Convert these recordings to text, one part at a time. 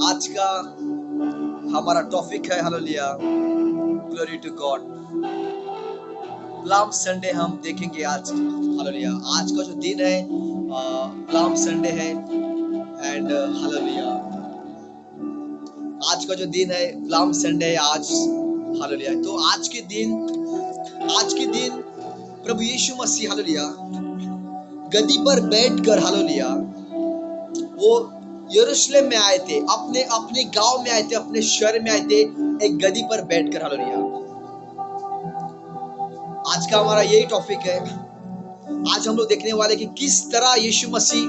आज का हमारा टॉपिक है hallelujah, glory to God. Palm Sunday हम देखेंगे आज। हालेलुया, आज का जो दिन है प्लाम संडे है एंड हालेलुया, आज का जो दिन है प्लाम संडे है आज। हालेलुया, तो आज के दिन प्रभु यीशु मसीह हालेलुया गद्दी पर बैठकर हालेलुया वो यरूशलेम में आए थे, अपने अपने गांव में आए थे, अपने शहर में आए थे, एक गद्दी पर बैठकर। हालेलुया, आज का हमारा यही टॉपिक है। आज हम लोग देखने वाले कि किस तरह यीशु मसीह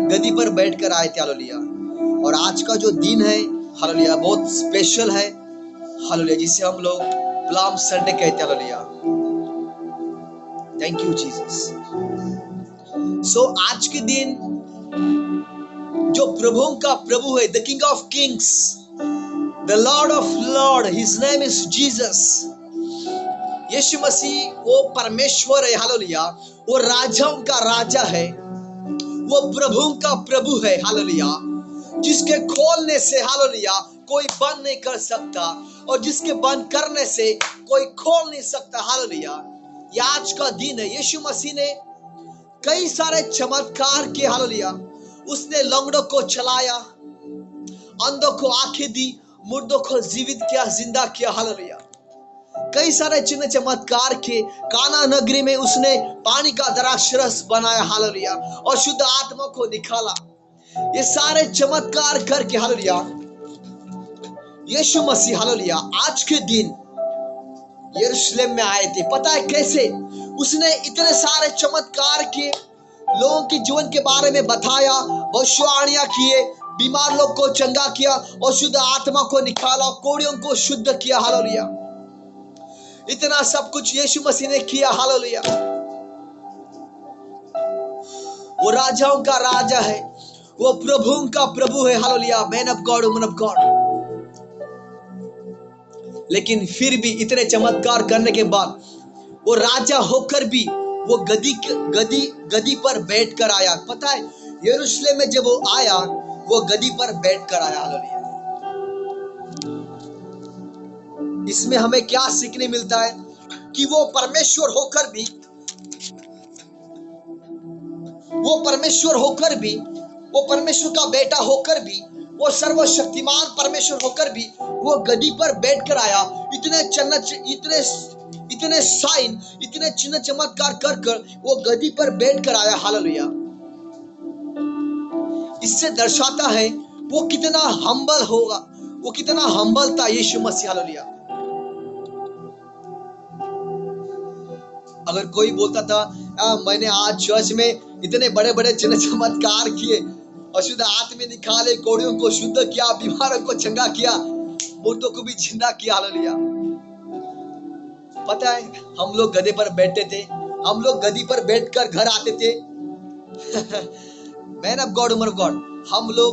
गद्दी पर बैठकर आए थे। हालेलुया, और आज का जो दिन है हालेलुया बहुत स्पेशल है हालेलुया, जिसे हम लोग प्लाम संडे कहते हैं। Hallelujah, thank you Jesus. So आज के दिन जो प्रभुओं का प्रभु है, the king of kings, the Lord of Lord, his name is Jesus. Yeshu Masih वो परमेश्वर है। हालेलुया, वो राजाओं का राजा है, वो प्रभुओं का प्रभु है। हालेलुया, जिसके खोलने से हालेलुया कोई बंद नहीं कर सकता, और जिसके बंद करने से कोई खोल नहीं सकता। हालेलुया, ये आज का दिन है। यीशु मसीह ने कई सारे चमत्कार किए। हालेलुया, उसने लंगड़ों को चलाया, अंधों को आंखें दी, मुर्दों को जीवित किया, जिंदा किया। हालेलुया, कई सारे चिन्ह चमत्कार किए। काना नगरी में उसने पानी का द्राक्ष रस बनाया। हालेलुया, और शुद्ध आत्मा को निकाला। ये सारे चमत्कार करके हालेलुया यीशु मसीह हालेलुया आज के दिन यरूशलेम में आए थे। पता है कैसे? उसने इतने सारे चमत्कार किए, लोगों के जीवन के बारे में बताया, भविष्यवाणियां किए, बीमार लोग को चंगा किया, और शुद्ध आत्मा को निकाला, कोड़ियों को शुद्ध किया। हालेलुया, इतना सब कुछ यीशु मसीह ने किया। हालेलुया, वो राजाओं का राजा है, वो प्रभुओं का प्रभु है। Hallelujah, man of God, woman of God. लेकिन फिर भी इतने चमत्कार करने के बाद वो राजा होकर भी वो गद्दी पर बैठकर आया। पता है, यरूशलेम में जब वो आया, वो गद्दी पर बैठकर आया। हालेलुया, इसमें हमें क्या सीखने मिलता है कि वो परमेश्वर होकर भी, वो परमेश्वर का बेटा होकर भी, वो सर्वशक्तिमान परमेश्वर होकर भी वो गद्दी पर बैठकर आया। इतने साइन, इतने चिन्ह चमत्कार कर वो गद्दी पर बैठकर आया। हालेलुया, इससे दर्शाता है वो कितना हम्बल होगा, वो कितना हम्बल था यीशु मसीह। हालेलुया, अगर कोई बोलता था मैंने आज चर्च में इतने बड़े बड़े चिन्ह चमत्कार किए, अशुद्ध आत्मा निकाले, कोड़ियों को शुद्ध किया, बीमारों को चंगा किया, मुर्दों को भी जिंदा किया। हालेलुया, पता है हम लोग गधे पर बैठते थे, हम लोग गद्दी पर बैठकर घर आते थे। Man of God, woman of God, हम लोग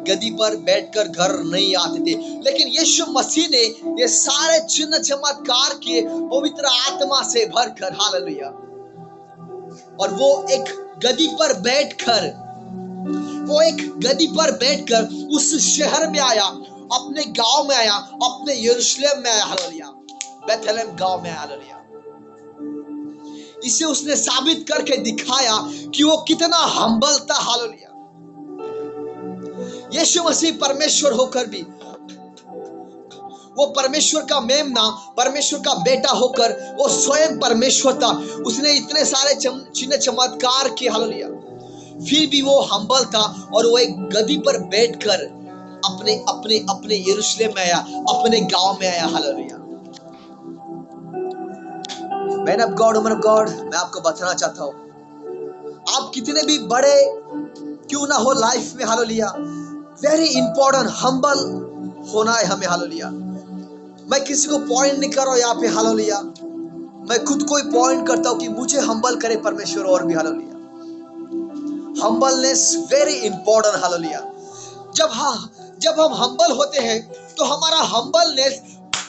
गद्दी पर बैठकर घर नहीं आते थे। लेकिन यीशु मसीह ने ये सारे चिन्ह चमत्कार किए पवित्र आत्मा से भरकर। हालेलुया, और वो एक गद्दी पर बैठकर उस शहर में आया, अपने गांव में आया, अपने यरूशलेम में आया। हालेलुया, बेथलेहम गांव में आया। हालेलुया, इसे उसने साबित करके दिखाया कि वो कितना हम्बल था। हालेलुया, यीशु मसीह परमेश्वर होकर भी, वो परमेश्वर का मेमना, परमेश्वर का बेटा होकर वो स्वयं परमेश्वर था। उसने इतने सारे चिन्ह चमत्कार किए। हालेलुया, फिर भी वो हम्बल था, और वो एक गद्दी पर बैठकर अपने यरूशलेम में आया, अपने गांव में आया। Hallelujah, man of God, woman of God, मैं आपको बताना चाहता हूं, आप कितने भी बड़े क्यों ना हो लाइफ में, हालेलुया, वेरी इंपॉर्टेंट हम्बल होना है हमें। हालेलुया, मैं किसी को पॉइंट नहीं कर रहा हूं यहाँ पे। हालेलुया, मैं खुद को ही पॉइंट करता हूं कि मुझे हम्बल करे परमेश्वर और भी। Hallelujah, humbleness very important. Hallelujah, जब हम हम्बल होते हैं तो हमारा हम्बलनेस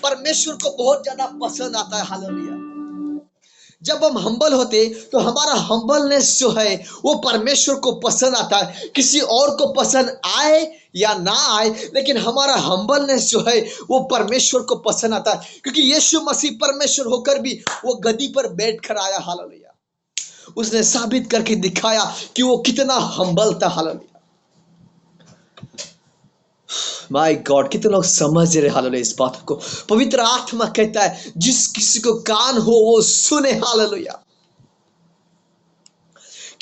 परमेश्वर को बहुत ज्यादा पसंद आता है। हालेलुया, जब हम हम्बल होते तो हमारा हम्बलनेस जो है वो परमेश्वर को पसंद आता है। किसी और को पसंद आए या ना आए, लेकिन हमारा हम्बलनेस जो है वो परमेश्वर को पसंद आता है, क्योंकि यीशु मसीह परमेश्वर होकर भी वो गद्दी पर बैठ कर आया। हालेलुया। उसने साबित करके दिखाया कि वो कितना हम्बल था। हालेलुया। माय गॉड, कितने लोग समझ रहे हालेलुया इस बात को। पवित्र आत्मा कहता है जिस किसी को कान हो वो सुने। हालेलुया।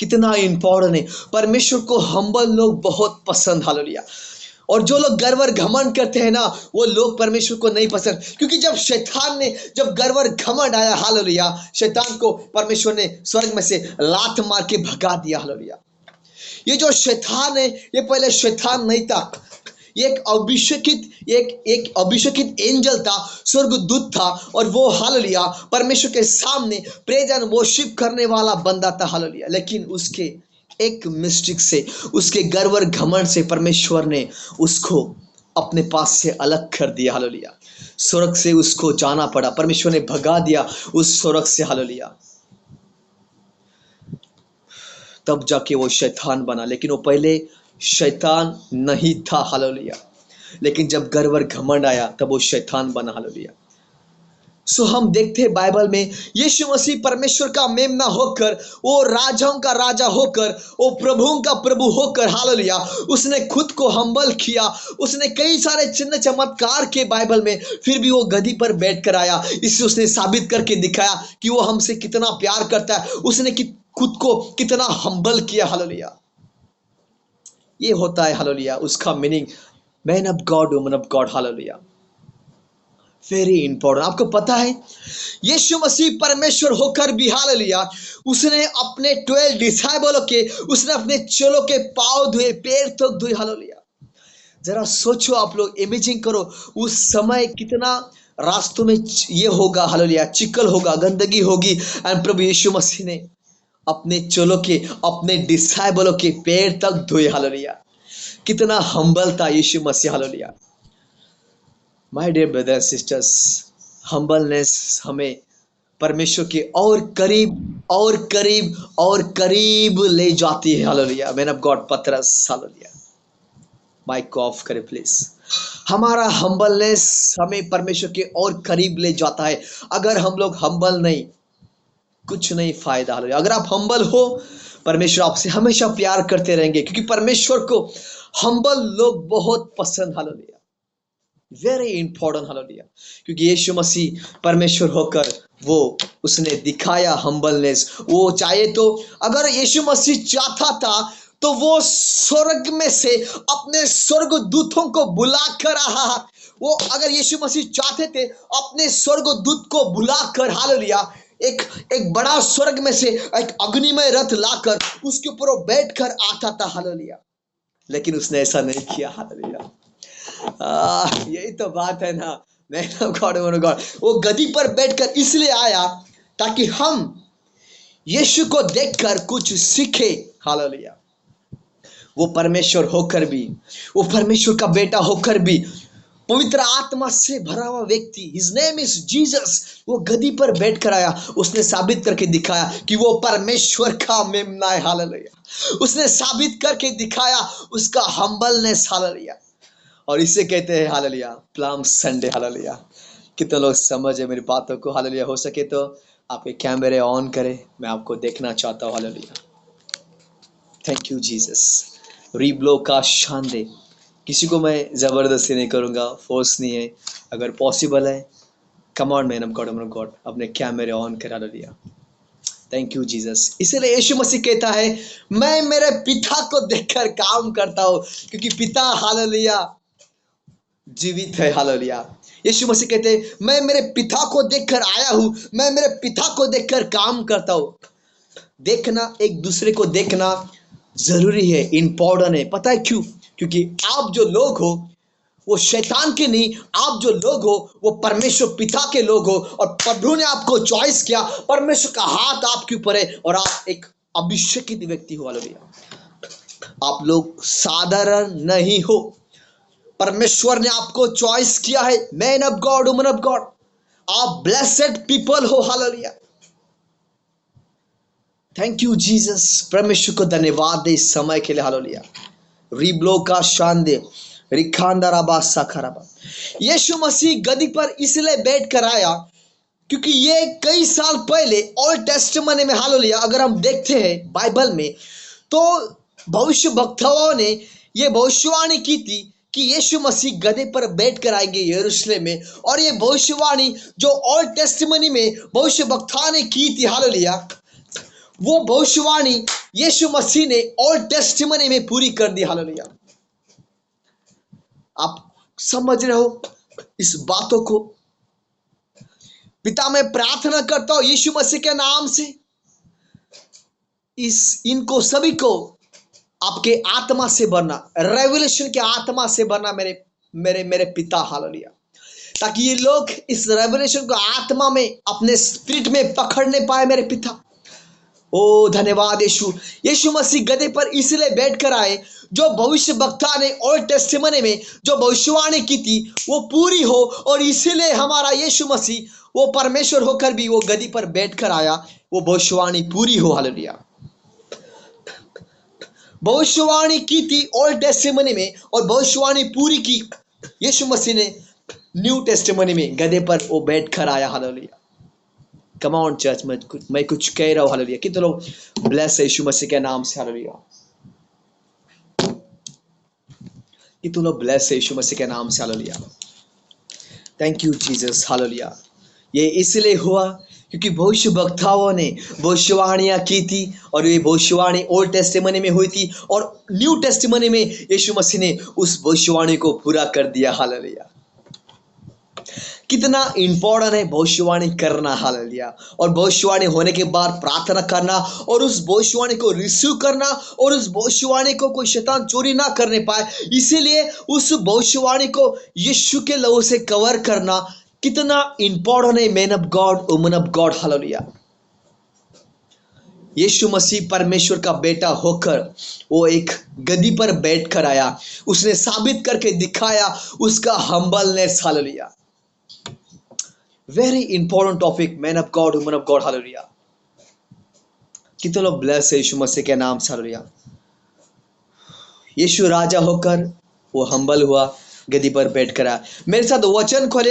कितना इंपॉर्टेंट है। परमेश्वर को हम्बल लोग बहुत पसंद। हालेलुया। और जो लोग गर्व और घमंड करते हैं ना, वो लोग परमेश्वर को नहीं पसंद, क्योंकि जब गर्व और घमंड आया, हालेलुया, शैतान को परमेश्वर ने स्वर्ग में से लात मार के भगा दिया। हालेलुया। ये जो शैतान है, ये पहले शैतान नहीं था। ये एक अभिषेकित एंजल था, स्वर्गदूत था, और वो हालेलुया परमेश्वर के सामने प्रेज एंड वर्शिप करने वाला बंदा था। हालेलुया। लेकिन उसके एक मिस्टेक से, उसके गर्व और घमंड से परमेश्वर ने उसको अपने पास से अलग कर दिया। हालेलुया। स्वर्ग से उसको जाना पड़ा, परमेश्वर ने भगा दिया उस स्वर्ग से। हालेलुया। तब जाके वो शैतान बना, लेकिन वो पहले शैतान नहीं था। हालेलुया। लेकिन जब गर्व और घमंड आया तब वो शैतान बना। हालेलुया। सो हम देखते हैं बाइबल में यीशु मसीह परमेश्वर का मेमना होकर, वो राजाओं का राजा होकर, वो प्रभुओं का प्रभु होकर, हालेलुया, उसने खुद को हम्बल किया। उसने कई सारे चिन्ह चमत्कार के बाइबल में, फिर भी वो गद्दी पर बैठ कर आया। इससे उसने साबित करके दिखाया कि वो हमसे कितना प्यार करता है। उसने खुद को कितना हम्बल किया। हालेलुया। ये होता है हालेलुया उसका meaning, man of God, woman of God. Hallelujah. Very important. आपको पता है यीशु मसीह परमेश्वर होकर भी, हालेलुया, उसने अपने 12 डिसाइबलों के, उसने अपने चेलों के पांव धोए, पैर तक धोए। हालेलुया। जरा सोचो, आप लोग इमेजिन करो उस समय कितना रास्तों में ये होगा। हालेलुया। चिकल होगा, गंदगी होगी, एंड प्रभु यीशु मसीह ने अपने चेलों के, अपने डिसाइबलों के पैर तक धोए। हालेलुया। कितना हम्बल था Yeshu Masih. Hallelujah. My dear brother and sisters, humbleness हमें परमेश्वर के और करीब और करीब और करीब ले जाती है। हालेलुया। मैन ऑफ गॉड पतरस, हालेलुया। माइक को ऑफ करें प्लीज। हमारा हम्बलनेस हमें परमेश्वर के और करीब ले जाता है। अगर हम लोग हम्बल नहीं, कुछ नहीं फायदा। हालेलुया। अगर आप हम्बल हो, परमेश्वर आपसे हमेशा प्यार करते रहेंगे, क्योंकि परमेश्वर को हम्बल लोग बहुत पसंद। हालेलुया। Very important. हालेलुया। क्योंकि यीशु मसीह परमेश्वर होकर वो उसने दिखाया हम्बलनेस। वो चाहे तो, अगर यीशु मसीह चाहता था तो वो स्वर्ग में से अपने स्वर्गदूतों को बुलाकर, वो अगर यीशु मसीह चाहते थे अपने स्वर्गदूत को बुलाकर, हालेलुया, एक एक बड़ा स्वर्ग में से एक अग्निमय रथ लाकर उसके ऊपर वो बैठकर आता था। हालेलुया। लेकिन उसने ऐसा नहीं किया। हालेलुया। यही तो बात है ना, man of God, woman of God. वो गद्दी पर बैठकर इसलिए आया ताकि हम यीशु को देखकर कुछ सीखे। हालेलुया। वो परमेश्वर होकर भी, वो परमेश्वर का बेटा होकर भी, पवित्र आत्मा से भरा हुआ व्यक्ति, हिज नेम इज जीसस, वो गद्दी पर बैठकर आया। उसने साबित करके दिखाया कि वो परमेश्वर का मेमना है। हालेलुया। उसने साबित करके दिखाया उसका हम्बलनेस। हालेलुया। और इसे कहते हैं हालेलुया प्लाम संडे। हालेलुया। कितने लोग समझ है मेरी बातों को। हालेलुया। हो सके तो आपके कैमरे ऑन करें, मैं आपको देखना चाहता हूँ। हालेलुया। Thank you Jesus. रीब्लो का शान दे। किसी को मैं जबरदस्ती नहीं करूँगा, फोर्स नहीं है। अगर पॉसिबल है, come on man of God, woman of God, अपने कैमरे ऑन कर। हालेलुया। Thank you Jesus. इसलिए यीशु मसीह कहता है मैं मेरे पिता को देखकर काम करता हूँ, क्योंकि पिता, हालेलुया, जीवित है। हालेलुया। यीशु मसीह कहते हैं मैं मेरे पिता को देखकर आया हूं, मैं मेरे पिता को देखकर काम करता हूं। देखना, एक दूसरे को देखना जरूरी है, इंपॉर्टेंट है। पता है क्यों? क्योंकि आप जो लोग हो वो शैतान के नहीं, आप जो लोग हो वो परमेश्वर पिता के लोग हो, और प्रभु ने आपको चॉइस किया। परमेश्वर का हाथ आपके ऊपर है और आप एक अभिषेकित व्यक्ति हो। हालेलुया। आप लोग साधारण नहीं हो। परमेश्वर ने आपको चॉइस किया है। Man of God, woman of God, आप ब्लेसेड पीपल हो। हालेलुया। Thank you Jesus. परमेश्वर को धन्यवाद दे इस समय के लिए। हालेलुया। रिब्लो का शान दे रिखांदाराबा साखराबा। यीशु मसीह गद्दी पर इसलिए बैठ कर आया क्योंकि ये कई साल पहले ओल्ड टेस्टामेंट में, हालेलुया, अगर हम देखते हैं बाइबल में, तो भविष्य वक्ताओं ने ये भविष्यवाणी की थी कि यीशु मसीह गधे पर बैठ कर आएंगे यरूशलेम में। और ये भविष्यवाणी जो ओल्ड टेस्टामेंट में भविष्य वक्ता ने की थी, हालेलुया, वो भविष्यवाणी यीशु मसीह ने ओल्ड टेस्टामेंट में पूरी कर दी। हालेलुया। आप समझ रहे हो इस बातों को? पिता, मैं प्रार्थना करता हूं यीशु मसीह के नाम से इनको सभी को आपके आत्मा से भरना, रेवलेशन के आत्मा से भरना मेरे मेरे मेरे पिता। हालेलुया। ताकि ये लोग इस रेवलेशन को आत्मा में अपने स्पिरिट में पकड़ने पाए मेरे पिता। ओ धन्यवाद यीशु। यीशु मसीह गधे पर इसलिए बैठ कर आए जो भविष्य वक्ता ने ओल्ड टेस्टामेंट में जो भविष्यवाणी की थी वो पूरी हो। और इसीलिए हमारा यीशु मसीह वो परमेश्वर होकर भी वो गद्दी पर बैठ कर आया, वो भविष्यवाणी पूरी हो। हालेलुया। भविष्यवाणी की थी ओल्ड टेस्टामेंट में और भविष्यवाणी पूरी की यीशु मसीह ने न्यू टेस्टामेंट में गधे पर वो बैठ कर आया। हालेलुया। कम ऑन चर्च, मैं कुछ कह रहा हूं। हालेलुया। कितने लोग ब्लेस है यीशु मसीह के नाम से? हालेलुया। कितने लोग ब्लेस है यीशु मसीह के नाम से? Hallelujah. Thank you Jesus. Hallelujah. ये इसलिए हुआ क्योंकि भविष्य वक्ताओं ने भविष्यवाणियां की थी और ये भविष्यवाणी ओल्ड टेस्टामेंट में हुई थी और न्यू टेस्टामेंट में यीशु मसीह ने उस भविष्यवाणी को पूरा कर दिया। हालेलुया। कितना इंपॉर्टेंट है भविष्यवाणी करना। हालेलुया। और भविष्यवाणी होने के बाद प्रार्थना करना और उस भविष्यवाणी को रिसीव करना और उस भविष्यवाणी को कोई शैतान चोरी ना करने पाए, इसीलिए उस भविष्यवाणी को यीशु के लहू से कवर करना कितना इंपॉर्टेंट है man of God, woman of God. Hallelujah. Yeshu Masih परमेश्वर का बेटा होकर वो एक गद्दी पर बैठ कर आया। उसने साबित करके दिखाया उसका humbleness. Hallelujah. Very important topic, man of God, woman of God. Hallelujah. कितने लोग ब्लेस है यीशु मसीह के नाम से? हालेलुया। यीशु राजा होकर वो हम्बल हुआ, गद्दी पर बैठ कर आया। मेरे साथ वचन खोले।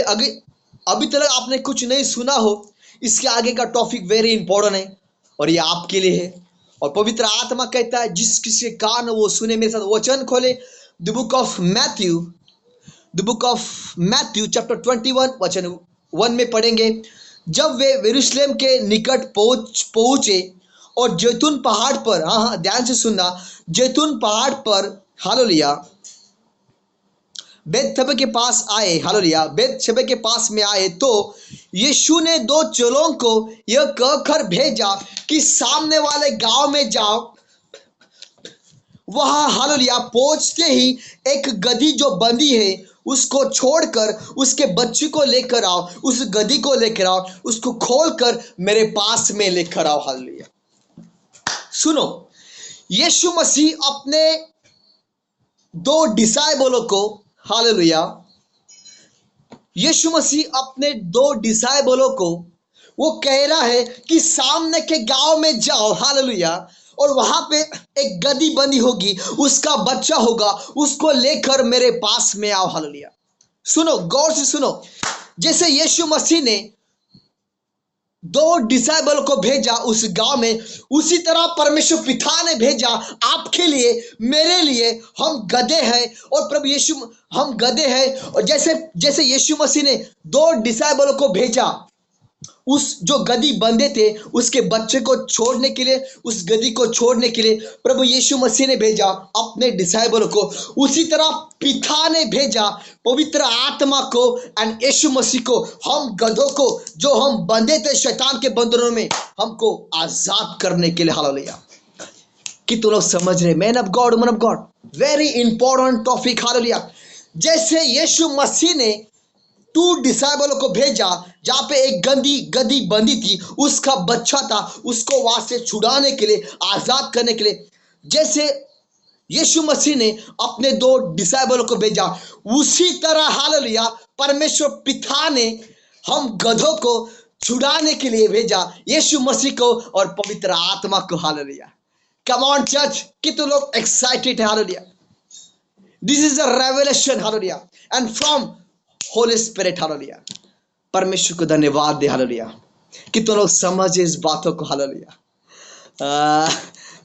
अभी तक आपने कुछ नहीं सुना हो, इसके आगे का टॉपिक वेरी इंपॉर्टेंट है और ये आपके लिए है। और पवित्र आत्मा कहता है जिस किसी कान वो सुने। मेरे साथ वचन खोले। The book of Matthew chapter 21 वचन 1 में पढ़ेंगे। जब वे यरूशलेम के निकट पहुंचे और जैतून पहाड़ पर, हाँ ध्यान से सुनना, जैतून पहाड़ पर, हालेलुया, बेतशबे के पास आए। हालेलुया। बेतशबे के पास में आए तो यीशु ने दो चेलों को यह कहकर भेजा कि सामने वाले गांव में जाओ। वहां, हालेलुया, पहुंचते ही एक गधी जो बंधी है उसको छोड़कर उसके बच्चे को लेकर आओ, उस गधी को लेकर आओ, उसको खोलकर मेरे पास में लेकर आओ। हालेलुया। सुनो, यीशु मसीह अपने दो डिसाइबलों को, हालेलुया, यीशु मसीह अपने दो डिसाइबलों को वो कह रहा है कि सामने के गांव में जाओ। हालेलुया। और वहां पे एक गधी बंधी होगी, उसका बच्चा होगा, उसको लेकर मेरे पास में आओ। हालेलुया। सुनो, गौर से सुनो। जैसे यीशु मसीह ने दो डिसाइबल को भेजा उस गांव में, उसी तरह परमेश्वर पिता ने भेजा आपके लिए, मेरे लिए। हम गधे हैं और प्रभु यीशु, हम गधे हैं। और जैसे यीशु मसीह ने दो डिसाइबलों को भेजा उस जो गधी बंधे थे उसके बच्चे को छोड़ने के लिए, उस गधी को छोड़ने के लिए प्रभु यीशु मसीह ने भेजा अपने डिसाइबलों को। उसी तरह पिता ने भेजा पवित्र आत्मा को एंड यीशु मसीह को, हम गधों को जो हम बंधे थे शैतान के बंधनों में, हमको आजाद करने के लिए। हालेलुया। कि तुम लोग समझ रहे? Man of God, woman of God, very important topic. Hallelujah. जैसे यीशु मसीह ने टू डिसाइबलों को भेजा जहां पे एक गधी बंदी थी, उसका बच्चा था, उसको वहां से छुड़ाने के लिए, आजाद करने के लिए, जैसे यीशु मसीह ने अपने दो डिसाइबलों को भेजा, उसी तरह, हालेलुया, परमेश्वर पिता ने हम गधों को छुड़ाने के लिए भेजा यीशु मसीह को और पवित्र आत्मा को। हालेलुया। कम ऑन चर्च, कितने लोग एक्साइटेड है। Hallelujah. This is a revelation. Hallelujah. And from Holy Spirit. Hallelujah. परमेश्वर को धन्यवाद दे। हालेलुया। कितने लोग समझे इस बातों को। हालेलुया।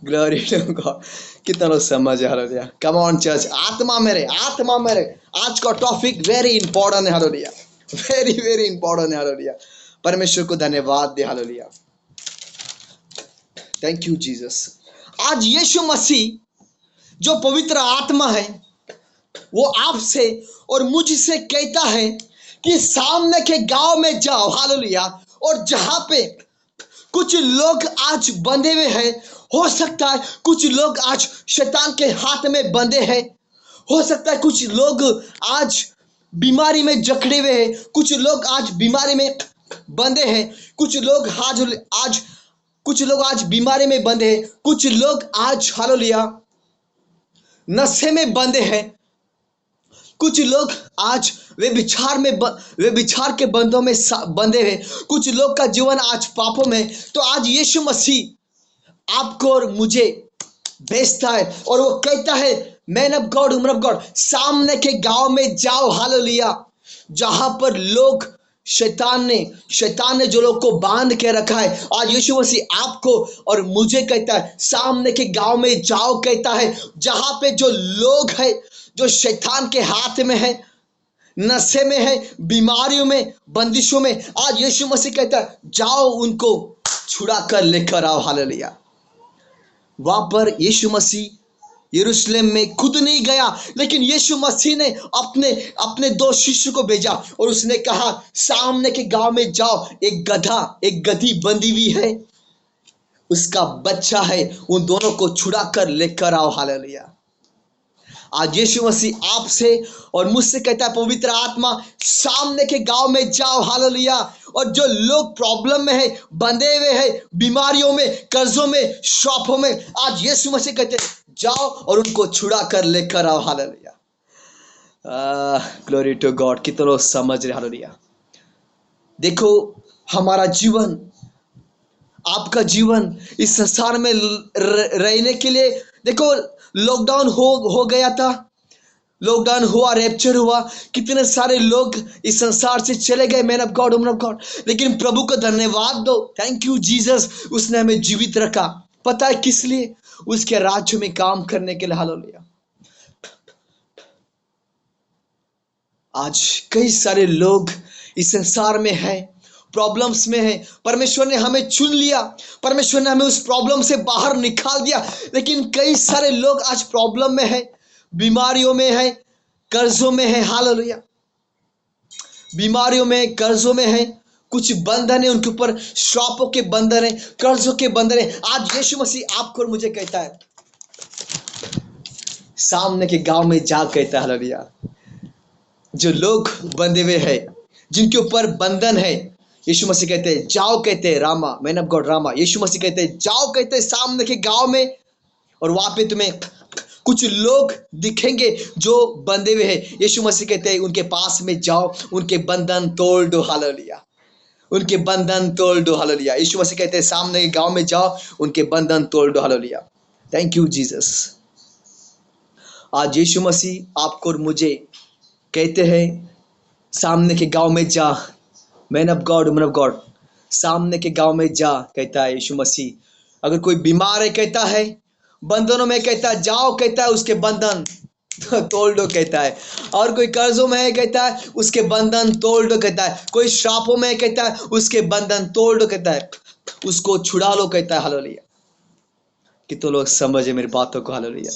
Glory to God. कितना लोग समझे। हालेलुया। कम ऑन चर्च, आत्मा मेरे, आत्मा मेरे। आज का टॉपिक वेरी इंपॉर्टेंट है। हालेलुया। वेरी वेरी इंपॉर्टेंट है। हालेलुया। परमेश्वर को धन्यवाद दे। हालेलुया। Thank you Jesus. आज यीशु मसीह जो पवित्र आत्मा है वो आपसे और मुझसे कहता है कि सामने के गांव में जाओ। हालेलुया। और जहां पे कुछ लोग आज बंधे हुए हैं, हो सकता है कुछ लोग आज शैतान के हाथ में बंधे हैं, हो सकता है कुछ लोग आज बीमारी में जकड़े हुए हैं, कुछ लोग आज बीमारी में बंधे हैं, कुछ लोग आज कुछ लोग आज बीमारी में बंधे हैं, कुछ लोग आज हालेलुया नशे में बंधे हैं, कुछ लोग आज वे विचार के बंधों में बंधे हैं, कुछ लोग का जीवन आज पापों में। तो आज यीशु मसीह आपको और मुझे भेजता है और वो कहता है, man of God, woman of God, सामने के गांव में जाओ। हालेलुया। जहां पर लोग शैतान ने जो लोग को बांध के रखा है, आज यीशु मसीह आपको और मुझे कहता है सामने के गांव में जाओ। कहता है जहां पे जो लोग है जो शैतान के हाथ में है, नशे में है, बीमारियों में, बंदिशों में, आज यीशु मसीह कहता है जाओ उनको छुड़ा कर लेकर आओ। हालेलुया। वहां पर यीशु मसीह यरूशलेम में खुद नहीं गया, लेकिन यीशु मसीह ने अपने दो शिष्य को भेजा और उसने कहा सामने के गांव में जाओ, एक गधी बंधी हुई है, उसका बच्चा है, उन दोनों को छुड़ा कर लेकर आओ। हालेलुया। आज यीशु मसीह आपसे और मुझसे कहता है पवित्र आत्मा सामने के गांव में जाओ। हालेलुया। और जो लोग प्रॉब्लम में है, बंधे हुए हैं, बीमारियों में, कर्जों में, श्रापों में, आज यीशु मसीह कहते हैं जाओ और उनको छुड़ा कर लेकर आओ। हालेलुया। Glory to God. कितने लोग समझ रहे। हालेलुया। देखो हमारा जीवन, आपका जीवन इस संसार में रहने के लिए, देखो लॉकडाउन हो गया था, लॉकडाउन हुआ, रैप्चर हुआ, कितने सारे लोग इस संसार से चले गए, man of God, woman of God, लेकिन प्रभु को धन्यवाद दो, थैंक यू जीसस, उसने हमें जीवित रखा। पता है किस लिए? उसके राज्य में काम करने के लिए। हालेलुया। आज कई सारे लोग इस संसार में हैं, प्रॉब्लम्स में है, परमेश्वर ने हमें चुन लिया, परमेश्वर ने हमें उस प्रॉब्लम से बाहर निकाल दिया, लेकिन कई सारे लोग आज प्रॉब्लम में है, बीमारियों में है, कर्जों में है। हालेलुया। बीमारियों में, कर्जों में है, कुछ बंधन है उनके ऊपर, श्रापों के बंधन है, कर्जों के बंधन है। आज यीशु मसीह आपको और मुझे कहता है सामने के गांव में जा, कहता है हालेलुया। जो लोग बंधे हुए हैं, जिनके ऊपर बंधन है, यीशु मसीह कहते हैं जाओ, कहते हैं Rama, man of God Rama, Yeshu Masih कहते हैं जाओ, कहते हैं सामने के गांव में, और वहां पे तुम्हें कुछ लोग दिखेंगे जो बंधे हुए हैं। यीशु मसीह कहते हैं उनके पास में जाओ, उनके बंधन तोड़ दो। हालेलुया। उनके बंधन तोड़ दो। हालेलुया। यीशु मसीह कहते हैं सामने के गांव में जाओ, उनके बंधन तोड़ दो। हालेलुया। Thank you Jesus. आज यीशु मसीह आपको और मुझे कहते हैं सामने के गांव में जा, man of God, woman of God, सामने के गांव में जा, कहता है यीशु मसीह। अगर कोई बीमार है, कहता है बंधनों में, कहता है जाओ, कहता है उसके बंधन तोड़ दो, कहता है। और कोई कर्जों में है, कहता है उसके बंधन तोड़ दो, कहता है। कोई श्रापों में, कहता है उसके बंधन तोड़ दो, कहता है उसको छुड़ा लो, कहता है। हालेलुया। कितने लोग समझे मेरी बातों को। Hallelujah.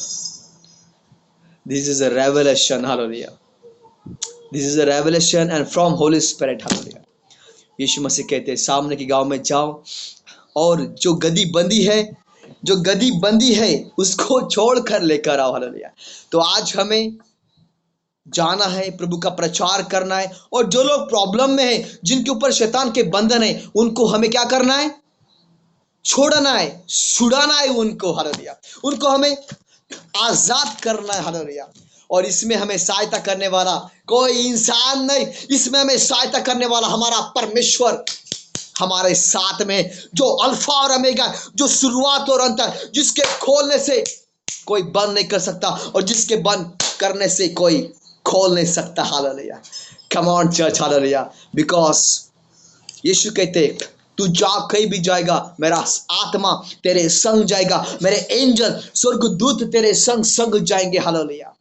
This is a revelation. Hallelujah. This is a revelation and from Holy Spirit. Hallelujah. Yeshu Masih कहते हैं सामने के गांव में जाओ और जो गधी बंदी है उसको छोड़ कर लेकर आओ। हालेलुया। तो आज हमें जाना है, प्रभु का प्रचार करना है, और जो लोग प्रॉब्लम में है, जिनके ऊपर शैतान के बंधन है, उनको हमें क्या करना है? छोड़ना है, छुड़ाना है उनको। हालेलुया। उनको हमें आजाद करना है। हालेलुया। और इसमें हमें सहायता करने वाला कोई इंसान नहीं, इसमें हमें सहायता करने वाला हमारा परमेश्वर, हमारे साथ में, जो अल्फा और ओमेगा, जो शुरुआत और अंत है, जिसके खोलने से कोई बंद नहीं कर सकता और जिसके बंद करने से कोई खोल नहीं सकता। Hallelujah, come on church, hallelujah. Because Yeshu कहते, तू जा कहीं भी जाएगा, मेरा आत्मा तेरे संग जाएगा, मेरे एंजल स्वर्गदूत तेरे संग संग जाएंगे। हालेलुया।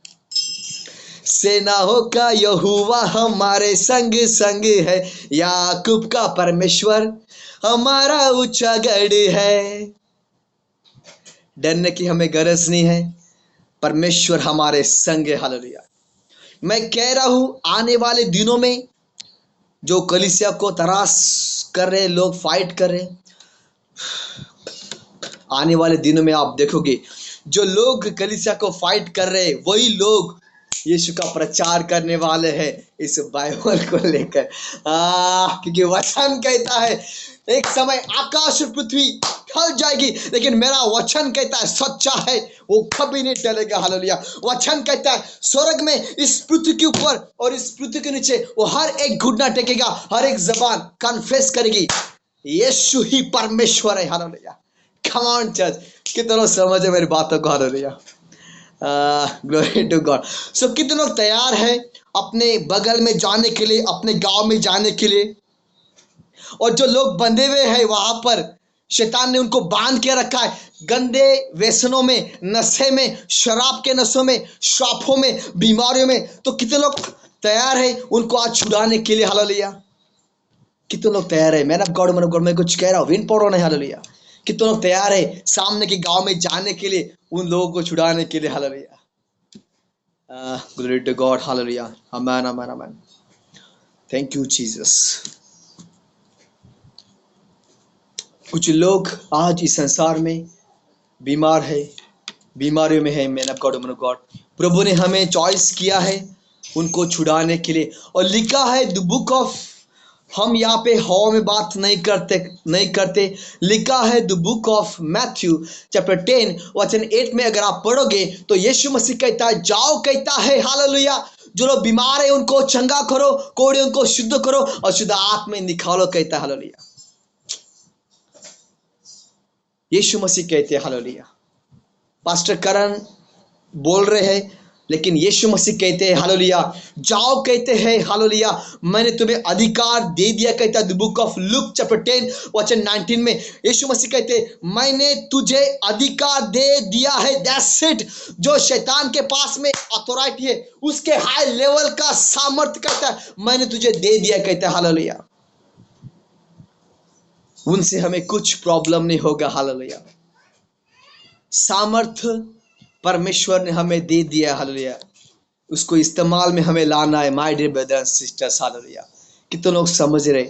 सेनाओं का यहोवा हमारे संग संग है, याकूब का परमेश्वर हमारा ऊंचा गढ़ है। डरने की हमें गरज नहीं है, परमेश्वर हमारे संग है। हालेलुया। मैं कह रहा हूं, आने वाले दिनों में जो कलीसिया को तराश कर रहे लोग, फाइट कर रहे, आने वाले दिनों में आप देखोगे जो लोग कलीसिया को फाइट कर रहे, वही लोग यीशु का प्रचार करने वाले हैं इस बाइबल को लेकर। क्योंकि वचन कहता है एक समय आकाश और पृथ्वी टल जाएगी, लेकिन मेरा वचन कहता है सच्चा है, वो कभी नहीं टलेगा। हालेलुया। वचन कहता है स्वर्ग में, इस पृथ्वी के ऊपर और इस पृथ्वी के नीचे, वो हर एक घुटना टेकेगा, हर एक जबान कन्फेस करेगी यीशु ही परमेश्वर है। हालेलुया। कम ऑन चर्च, कितना समझ है मेरी बातों को। Hallelujah, glory to God. So कितने लोग तैयार हैं अपने बगल में जाने के लिए, अपने गांव में जाने के लिए? और जो लोग बंधे हुए हैं वहां पर, शैतान ने उनको बांध के रखा है गंदे व्यसनों में, नशे में, शराब के नशों में, श्रापों में, बीमारियों में। तो कितने लोग तैयार है उनको आज छुड़ाने के लिए? हालेलुया। कितने लोग तैयार है? मैन ऑफ गॉड मैं कुछ कह रहा हूँ, विन पौड़ो नहीं। हालेलुया। कितने लोग तैयार है सामने के गांव में जाने के लिए, उन लोगों को छुड़ाने के लिए? Hallelujah, glory to God, hallelujah, amen, amen, amen. Thank you Jesus. कुछ लोग आज इस संसार में बीमार है, बीमारियों में है। मैन ऑफ गॉड, प्रभु ने हमें चॉइस किया है उनको छुड़ाने के लिए। और लिखा है द बुक ऑफ, हम यहाँ पे हवा में बात नहीं करते। लिखा है the book of Matthew chapter 10 वचन 8 में अगर आप पढ़ोगे तो यीशु मसीह कहता है, जाओ कहता है, हालेलुया, जो लोग बीमार है उनको चंगा करो, कोड़े उनको शुद्ध करो और शुद्ध आत्मा निकालो, कहता है। हालेलुया, यीशु मसीह कहते हैं। हालेलुया। पास्टर करण बोल रहे हैं, लेकिन यीशु मसीह कहते हैं हालेलुया, जाओ कहते हैं, हालेलुया, मैंने तुम्हें अधिकार दे दिया, कहता है the book of Luke chapter 10 वचन 19 में। यीशु मसीह कहते हैं मैंने तुझे अधिकार दे दिया है। That's it. जो शैतान के पास में अथॉरिटी है, उसके हाई लेवल का सामर्थ्य, कहता है मैंने तुझे दे दिया, कहता है। हालेलुया। उनसे हमें कुछ प्रॉब्लम नहीं होगा। हालेलुया। सामर्थ्य परमेश्वर ने हमें दे दिया। हालेलुया। उसको इस्तेमाल में हमें लाना है। My dear brothers and sisters, hallelujah. कितने लोग समझ रहे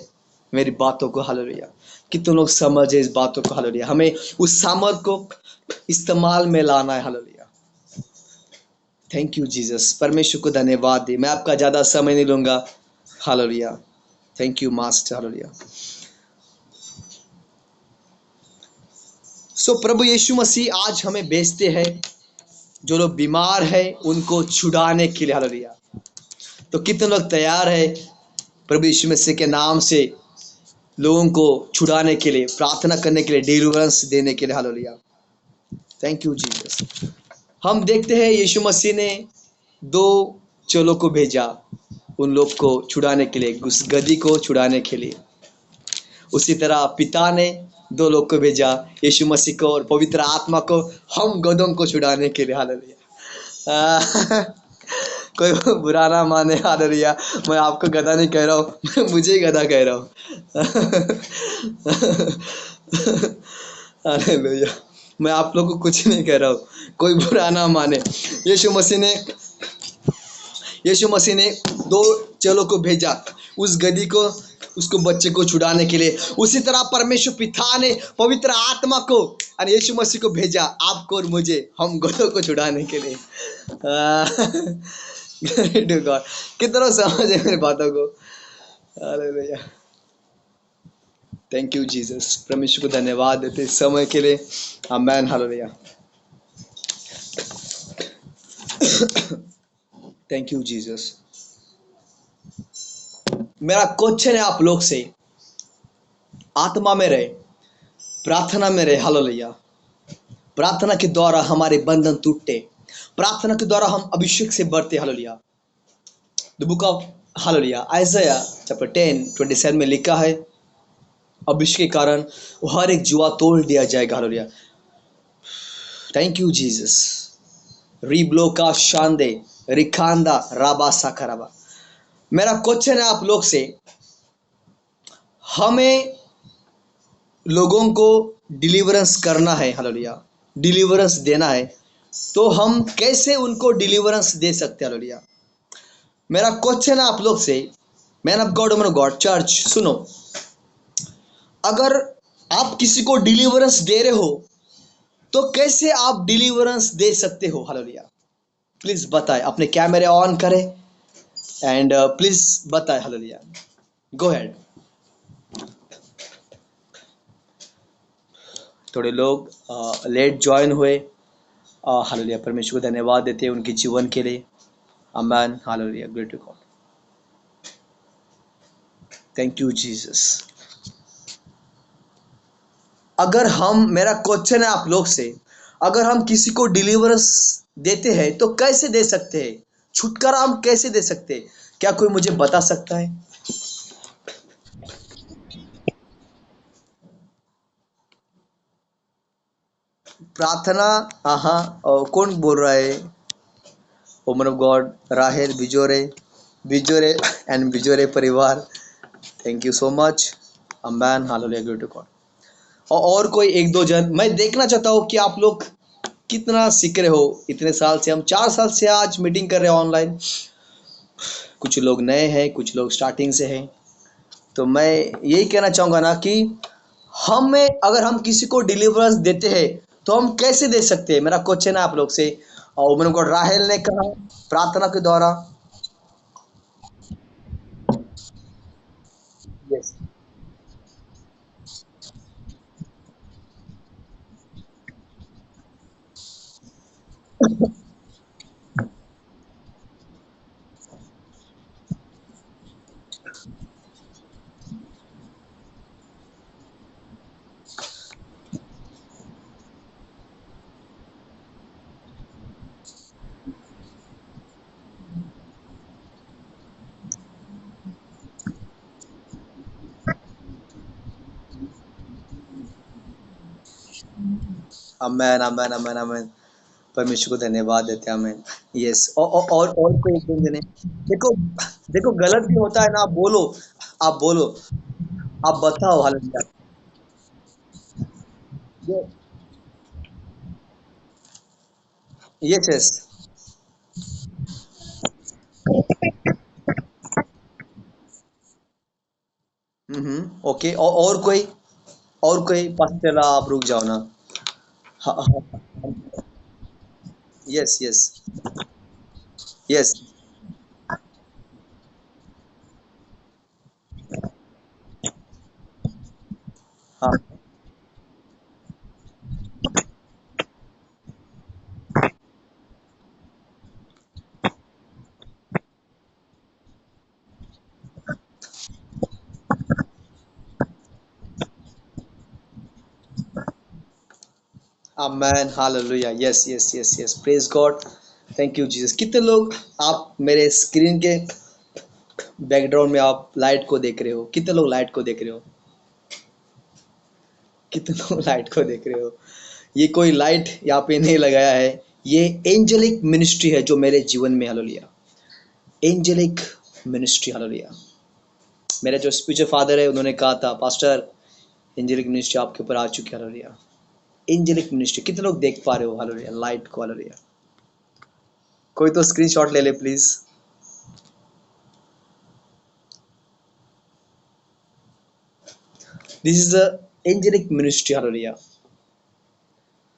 मेरी बातों को? हालेलुया। कितने लोग समझ रहे इस बातों को? हालेलुया। हमें उस सामर्थ्य को इस्तेमाल में लाना है। हालेलुया। Thank you Jesus. परमेश्वर को धन्यवाद दे। मैं आपका ज्यादा समय नहीं लूंगा। Hallelujah. Thank you master. Hallelujah. So प्रभु यीशु मसीह आज हमें भेजते हैं जो लोग बीमार है उनको छुड़ाने के लिए। हालेलुया। तो कितने लोग तैयार है प्रभु यीशु मसीह के नाम से लोगों को छुड़ाने के लिए, प्रार्थना करने के लिए, डिलीवरेंस देने के लिए? हालेलुया। Thank you Jesus. हम देखते हैं यीशु मसीह ने 2 चेलों को भेजा उन लोग को छुड़ाने के लिए, उस गधी को छुड़ाने के लिए। उसी तरह पिता ने 2 लोग को भेजा, यीशु मसीह को और पवित्र आत्मा को, हम गधों को छुड़ाने के लिए। हालेलुया। कोई बुरा ना माने। हालेलुया। मैं आपको गधा नहीं कह रहा हूँ, मुझे ही गधा कह रहा हूँ। हालेलुया। मैं आप लोगों को कुछ नहीं कह रहा हूँ, कोई बुरा ना माने। यीशु मसीह ने 2 चेलों को भेजा, उस गधी को, उसको बच्चे को छुड़ाने के लिए। उसी तरह परमेश्वर पिता ने पवित्र आत्मा को और यीशु मसीह को भेजा, आपको और मुझे, हम गधों को छुड़ाने के लिए। कितना समझ है मेरी बातों को? हालेलुया। Thank you Jesus. परमेश्वर को धन्यवाद देते इस समय के लिए। Amen. Hallelujah. Thank you Jesus. मेरा क्वेश्चन है आप लोग से, आत्मा में रहे, प्रार्थना में रहे। हालेलुया। प्रार्थना के द्वारा हमारे बंधन टूटते, प्रार्थना के द्वारा हम अभिषेक से बढ़ते। Hallelujah. The book of hallelujah आइज़ाया chapter 10:27 में लिखा है, अभिषेक के कारण वो हर एक जुआ तोड़ दिया जाएगा। हालेलुया। Thank you Jesus. रिब्लो का शांदे रिखांदा राबा साखराबा। मेरा क्वेश्चन है आप लोग से, हमें लोगों को डिलीवरेंस करना है। हालेलुया। डिलीवरेंस देना है, तो हम कैसे उनको डिलीवरेंस दे सकते हैं? हालेलुया। मेरा क्वेश्चन है आप लोग से, man of God, woman of God, church, सुनो। अगर आप किसी को डिलीवरेंस दे रहे हो, तो कैसे आप डिलीवरेंस दे सकते हो? हालेलुया। प्लीज बताएं, अपने कैमरे ऑन करें एंड प्लीज बताएं। हालेलुया। गो हेड। थोड़े लोग लेट ज्वाइन हुए। हालेलुया। परमेश्वर को धन्यवाद देते हैं उनके जीवन के लिए। Amen. Hallelujah. Glory to God. Thank you Jesus. अगर हम, मेरा क्वेश्चन है आप लोग से, अगर हम किसी को डिलीवरेंस देते हैं तो कैसे दे सकते हैं? छुटकारा हम कैसे दे सकते हैं? क्या कोई मुझे बता सकता है? प्रार्थना। हाँ, और कौन बोल रहा है? वुमन ऑफ गॉड राहेल बिजोरे, बिजोरे एंड बिजोरे परिवार, थैंक यू सो मच। अम्बान। हालेलुया। Glory to God. और कोई एक दो जन, मैं देखना चाहता हूँ कि आप लोग कितना सीख रहे हो। इतने साल से, हम 4 साल से आज मीटिंग कर रहे हैं ऑनलाइन। कुछ लोग नए हैं, कुछ लोग स्टार्टिंग से हैं। तो मैं यही कहना चाहूँगा ना कि हमें, अगर हम किसी को डिलीवरेंस देते हैं तो हम कैसे दे सकते हैं? मेरा क्वेश्चन है आप लोग से। और मैंने को राहेल ने कहा प्रार्थना के द्वारा। Yes. Amen, amen, amen, amen. परमेश्वर को धन्यवाद देते हैं। अमेन। यस। और कोई एक दो जने, देखो, देखो गलत भी होता है ना, आप बोलो, आप बोलो, आप बताओ। हालेलुया। Yes, yes. ओके। और कोई पास चला, आप रुक जाओ ना। हाँ, हाँ, यस, यस, यस। हाँ। Amen. Hallelujah. Yes, yes, yes, yes. Praise God. Thank you Jesus. कितने लोग, आप मेरे स्क्रीन के बैकग्राउंड में आप लाइट को देख रहे हो? कितने लोग लाइट को देख रहे हो? कितने लोग लाइट को देख रहे हो? ये कोई लाइट यहाँ पे नहीं लगाया है, ये एंजेलिक मिनिस्ट्री है जो मेरे जीवन में। हालेलुया। Angelic ministry. हालेलुया। मेरे जो स्पिरिचुअल फादर है, उन्होंने कहा था, पास्टर, एंजेलिक मिनिस्ट्री आपके ऊपर आ चुकी है। हालेलुया। एंजेलिक मिनिस्ट्री, कितने लोग देख पा रहे हो? हालेलुया। लाइट को। हालेलुया। कोई तो स्क्रीनशॉट ले ले please. This is a angelic ministry. Hallelujah.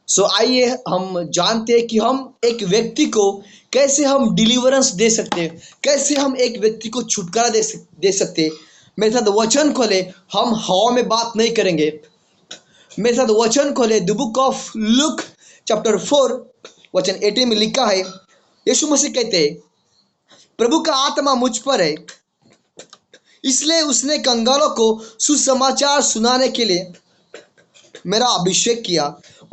So आइए हम जानते हैं कि हम एक व्यक्ति को कैसे हम डिलीवरेंस दे सकते हैं, कैसे हम एक व्यक्ति को छुटकारा दे सकते हैं। मेरे साथ वचन खोले, हम हवा में बात नहीं करेंगे। मेरे साथ वचन खोले, the book of look chapter 4 वचन 18 में लिखा है, यीशु मसीह कहते हैं, प्रभु का आत्मा मुझ पर है, इसलिए उसने कंगालों को सुसमाचार सुनाने के लिए मेरा अभिषेक किया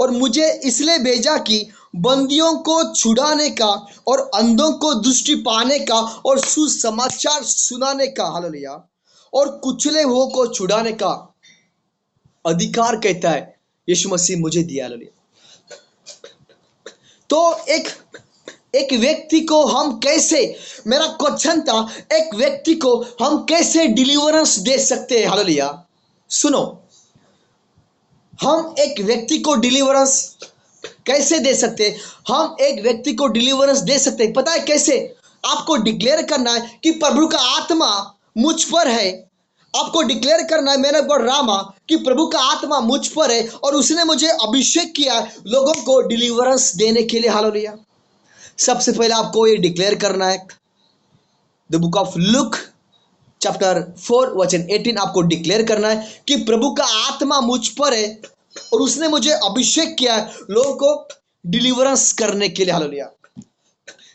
और मुझे इसलिए भेजा कि बंदियों को छुड़ाने का और अंधों को दृष्टि पाने का और सुसमाचार सुनाने का, हालेलुया, और कुचले हुओं को छुड़ाने का अधिकार कहता है यीशु मसीह मुझे दिया, हालेलुया। तो एक व्यक्ति को हम कैसे, मेरा क्वेश्चन था, एक व्यक्ति को हम कैसे डिलीवरेंस दे सकते हैं, हालेलुया। सुनो, हम एक व्यक्ति को डिलीवरेंस कैसे दे सकते हैं? हम एक व्यक्ति को डिलीवरेंस दे सकते हैं, पता है कैसे? आपको डिक्लेयर करना है कि प्रभु का आत्मा मुझ पर है। आपको डिक्लेयर करना है, मैंने गॉड रामा, कि प्रभु का आत्मा मुझ पर है और उसने मुझे अभिषेक किया है लोगों को डिलीवरेंस देने के लिए, हालेलुया। सबसे पहले आपको ये डिक्लेयर करना है, the book of Luke chapter 4 वचन 18 आपको डिक्लेयर करना है कि प्रभु का आत्मा मुझ पर है और उसने मुझे अभिषेक किया है लोगों को डिलीवरेंस करने के लिए, हालेलुया।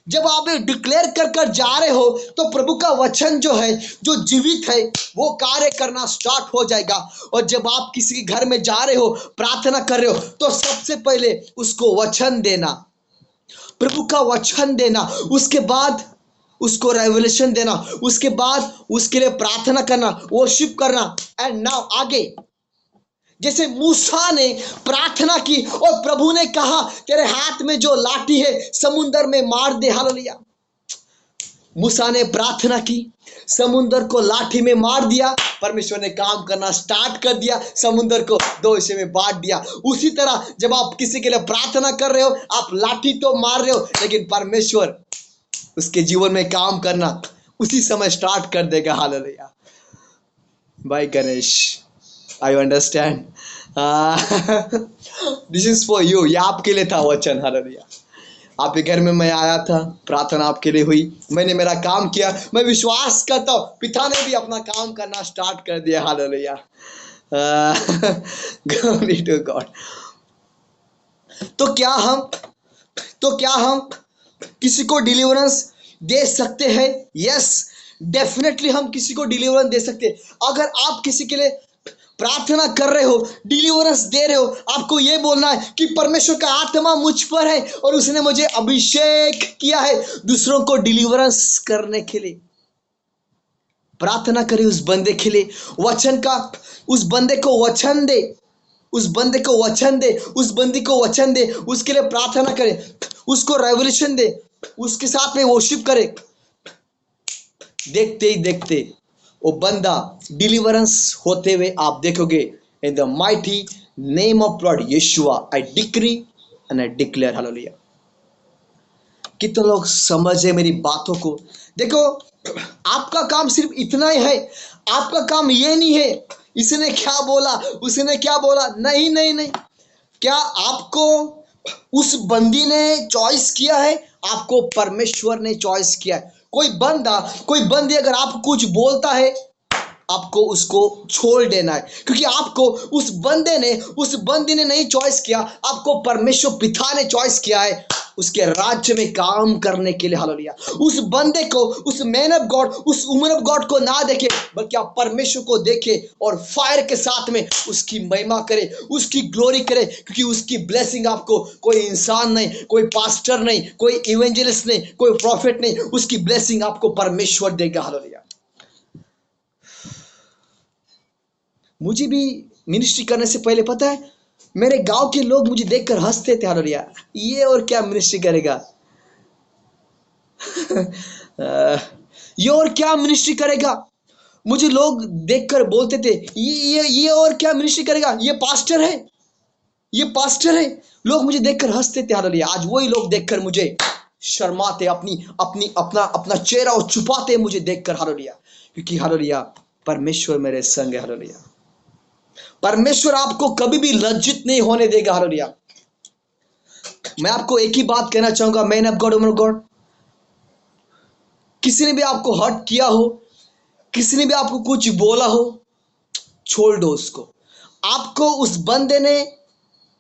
जब आप ये डिक्लेयर कर जा रहे हो तो प्रभु का वचन जो है, जो जीवित है, वो कार्य करना स्टार्ट हो जाएगा। और जब आप किसी के घर में जा रहे हो, प्रार्थना कर रहे हो, तो सबसे पहले उसको वचन देना, प्रभु का वचन देना, उसके बाद उसको रेवलेशन देना, उसके बाद उसके लिए प्रार्थना करना, वर्शिप करना। एंड नाउ आगे, जैसे मूसा ने प्रार्थना की और प्रभु ने कहा तेरे हाथ में जो लाठी है समुद्र में मार दे, हालेलुया। मूसा ने प्रार्थना की, समुद्र को लाठी में मार दिया, परमेश्वर ने काम करना स्टार्ट कर दिया, समुद्र को दो हिस्से में बांट दिया। उसी तरह जब आप किसी के लिए प्रार्थना कर रहे हो, आप लाठी तो मार रहे हो, लेकिन परमेश्वर उसके जीवन में काम करना उसी समय स्टार्ट कर देगा, हालेलुया। भाई Ganesh, I understand, this is for you, ये आपके लिए था वचन, हालेलुया। आपके घर में मैं आया था, प्रार्थना आपके लिए हुई, मैंने मेरा काम किया, मैं विश्वास करता हूँ पिता ने भी अपना काम करना स्टार्ट कर दिया, हालेलुया। Glory to God. तो क्या हम किसी को डिलीवरेंस दे सकते हैं? यस, डेफिनेटली हम किसी को डिलीवरेंस दे सकते हैं। अगर आप किसी के लिए प्रार्थना कर रहे हो, डिलीवरेंस दे रहे हो, आपको यह बोलना है कि परमेश्वर का आत्मा मुझ पर है और उसने मुझे अभिषेक किया है दूसरों को डिलीवरेंस करने के लिए। प्रार्थना करें उस बंदे के लिए, वचन का, उस बंदे को वचन दे, उस बंदे को वचन दे, उस बंदी को वचन दे, उसके लिए प्रार्थना करे, उसको रेवोल्यूशन दे, उसके साथ में वर्शिप करे। देखते ही देखते वो बंदा डिलीवरेंस होते हुए आप देखोगे। In the mighty name of Lord Yeshua I decree and I declare, hallelujah. कितने लोग समझे मेरी बातों को? देखो, आपका काम सिर्फ इतना ही है, आपका काम ये नहीं है इसने क्या बोला, उसने क्या बोला, नहीं नहीं नहीं। क्या आपको उस बंदी ने चॉइस किया है? आपको परमेश्वर ने चॉइस किया है। कोई बंदी अगर आपको कुछ बोलता है, आपको उसको छोड़ देना है, क्योंकि आपको उस बंदी ने नहीं चॉइस किया, आपको परमेश्वर पिता ने चॉइस किया है उसके राज्य में काम करने के लिए, हालेलुया। उस बंदे को, उस मैन ऑफ गॉड, उस वुमन ऑफ गॉड को ना देखे, बल्कि आप परमेश्वर को देखे और फायर के साथ में उसकी महिमा करे, उसकी ग्लोरी करे, क्योंकि उसकी ब्लेसिंग आपको कोई इंसान नहीं, कोई पास्टर नहीं, कोई इवेंजलिस्ट नहीं, कोई प्रॉफिट नहीं, उसकी ब्लेसिंग आपको परमेश्वर देगा, हालेलुया। मुझे भी मिनिस्ट्री करने से पहले पता है, मेरे गांव के लोग मुझे देखकर हंसते थे, हालेलुया, ये और क्या मिनिस्ट्री करेगा ये और क्या मिनिस्ट्री करेगा। मुझे लोग देखकर बोलते थे, ये और क्या मिनिस्ट्री करेगा, ये पास्टर है, ये पास्टर है। लोग मुझे देखकर हंसते थे, हालेलुया। आज वही लोग देखकर मुझे शर्माते, अपना चेहरा और छुपाते मुझे देखकर, हालेलुया, क्योंकि हालेलुया परमेश्वर मेरे संग है, हालेलुया। परमेश्वर आपको कभी भी लज्जित नहीं होने देगा, हालेलुया। मैं आपको एक ही बात कहना चाहूंगा, man of God, woman of God, किसी ने भी आपको हर्ट किया हो, किसी ने भी आपको कुछ बोला हो, छोड़ दो उसको। आपको उस बंदे ने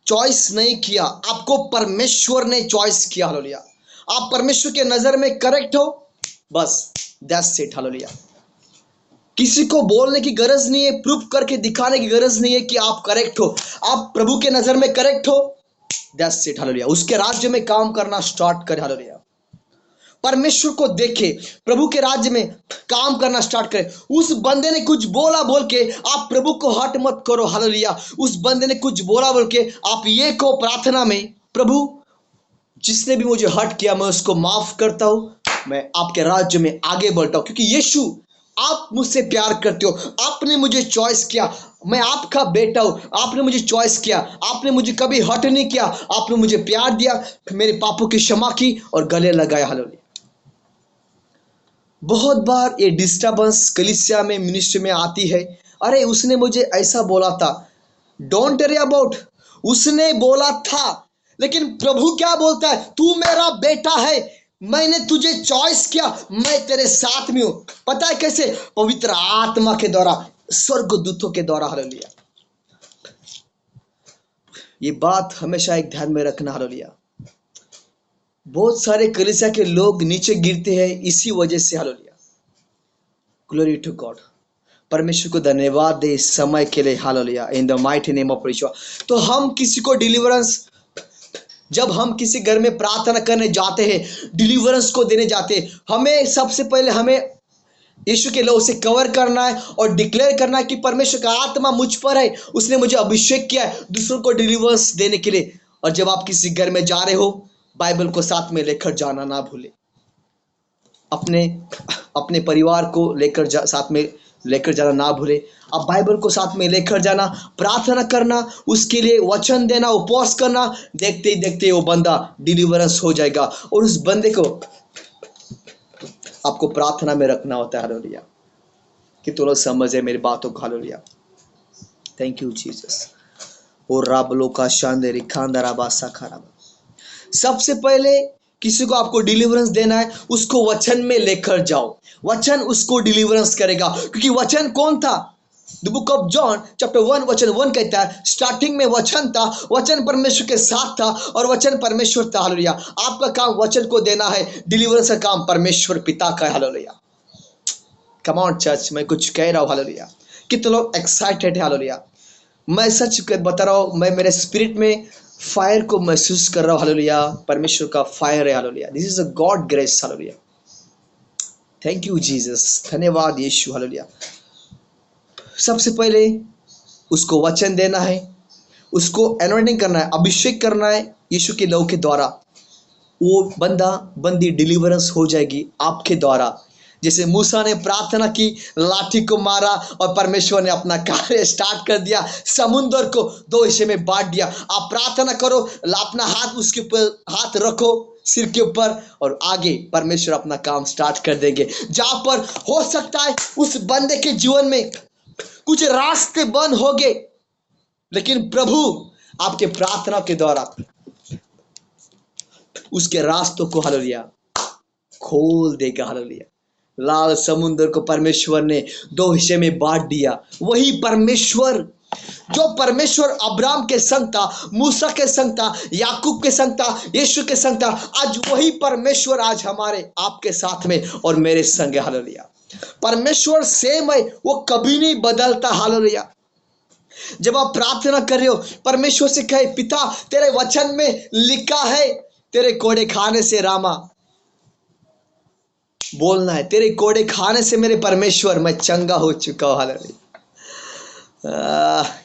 चॉइस नहीं किया, आपको परमेश्वर ने चॉइस किया, हालेलुया। आप परमेश्वर के नजर में करेक्ट हो, बस दैट्स इट, हालेलुया। किसी को बोलने की गरज नहीं है, प्रूफ करके दिखाने की गरज नहीं है कि आप करेक्ट हो। आप प्रभु के नजर में करेक्ट हो, दैट्स इट, हालेलुया। उसके राज्य में काम करना स्टार्ट कर, हालेलुया। परमेश्वर को देखे, प्रभु के राज्य में काम करना स्टार्ट करे। उस बंदे ने कुछ बोला बोल के आप प्रभु को हट मत करो, हालेलुया। उस बंदे ने कुछ बोला बोल के आप ये कहो प्रार्थना में, प्रभु जिसने भी मुझे हर्ट किया मैं उसको माफ करता हूं, मैं आपके राज्य में आगे बढ़ता हूं, क्योंकि यीशु आप मुझसे प्यार करते हो, आपने मुझे चॉइस किया, मैं आपका बेटा हूं, आपने मुझे चॉइस किया, आपने मुझे कभी हर्ट नहीं किया, आपने मुझे प्यार दिया, मेरे पापों की क्षमा की और गले लगाया, हालेलुया। बहुत बार ये डिस्टर्बेंस कलीसिया में, मिनिस्ट्री में आती है, अरे उसने मुझे ऐसा बोला था, डोंट वरी अबाउट, उसने बोला था, लेकिन प्रभु क्या बोलता है, तू मेरा बेटा है, मैंने तुझे चॉइस किया, मैं तेरे साथ में हूं। पता है कैसे? पवित्र आत्मा के द्वारा, स्वर्गदूतों के द्वारा, हालेलुया। ये बात हमेशा एक ध्यान में रखना, हालेलुया। बहुत सारे कलीसिया के लोग नीचे गिरते हैं इसी वजह से, हालेलुया। Glory to God. परमेश्वर को धन्यवाद दे इस समय के लिए, hallelujah, in the mighty name of Yeshu. तो हम किसी को डिलीवरेंस, जब हम किसी घर में प्रार्थना करने जाते हैं, डिलीवरेंस को देने जाते हैं, हमें सबसे पहले हमें यीशु के लहू से कवर करना है और डिक्लेयर करना है कि परमेश्वर का आत्मा मुझ पर है, उसने मुझे अभिषेक किया है दूसरों को डिलीवरेंस देने के लिए। और जब आप किसी घर में जा रहे हो, बाइबल को साथ में लेकर जाना ना भूले। अपने अपने परिवार को लेकर साथ में लेकर जाना ना भूले। आप बाइबल को साथ में लेकर जाना, प्रार्थना करना, उसके लिए वचन देना, उपवास करना, देखते ही देखते वो बंदा डिलीवरेंस हो जाएगा। और उस बंदे को आपको प्रार्थना में रखना होता है, हालेलुया। कि तो लोग समझे मेरी बातों को, हालेलुया। Thank you Jesus. और राबलो का शानदारी खानदारा बासा खराब। सबसे पहले किसी को आपको डिलीवरेंस देना है, उसको वचन में लेकर जाओ, वचन उसको डिलीवरेंस करेगा। क्योंकि वचन कौन था? The book of John chapter 1 वचन 1 कहता है, स्टार्टिंग में वचन था, वचन परमेश्वर के साथ था और वचन परमेश्वर था, हालेलुया। आपका काम वचन को देना है, डिलीवरेंस का काम परमेश्वर पिता का है, हालेलुया। कम ऑन चर्च, मैं कुछ कह रहा हूं, हालेलुया। कितने लोग एक्साइटेड है, हालेलुया। मैं सच बता रहा हूं, मैं मेरे स्पिरिट में फायर को महसूस कर रहा हूं, हालेलुया। परमेश्वर का फायर है, hallelujah. This is a God grace, hallelujah. Thank you Jesus, धन्यवाद यीशु, हालेलुया। सबसे पहले उसको वचन देना है, उसको एनॉइंटिंग करना है, अभिषेक करना है यीशु के लहू के द्वारा। वो बंदा बंदी डिलीवरेंस हो जाएगी आपके द्वारा। जैसे मूसा ने प्रार्थना की, लाठी को मारा और परमेश्वर ने अपना कार्य स्टार्ट कर दिया, समुद्र को दो हिस्से में बांट दिया। आप प्रार्थना करो, अपना हाथ उसके ऊपर हाथ रखो, सिर के ऊपर, और आगे परमेश्वर अपना काम स्टार्ट कर देंगे। जहां पर हो सकता है उस बंदे के जीवन में कुछ रास्ते बंद हो गए, लेकिन प्रभु आपके प्रार्थना के द्वारा उसके रास्तों को, हालेलुया, खोल देगा, हालेलुया। लाल समुद्र को परमेश्वर ने दो हिस्से में बांट दिया। वही परमेश्वर जो परमेश्वर अब्राहम के संग था, मूसा के संग था, याकूब के संग था, यीशु के संग था, आज वही परमेश्वर आज हमारे आपके साथ में और मेरे संग है, हालेलुया। परमेश्वर सेम है, वो कभी नहीं बदलता, हालेलुया। जब आप प्रार्थना कर रहे हो, परमेश्वर से कहे, पिता तेरे वचन में लिखा है, तेरे कोड़े खाने से रामा, बोलना है, तेरे कोड़े खाने से मेरे परमेश्वर मैं चंगा हो चुका हूं, हालेलुया।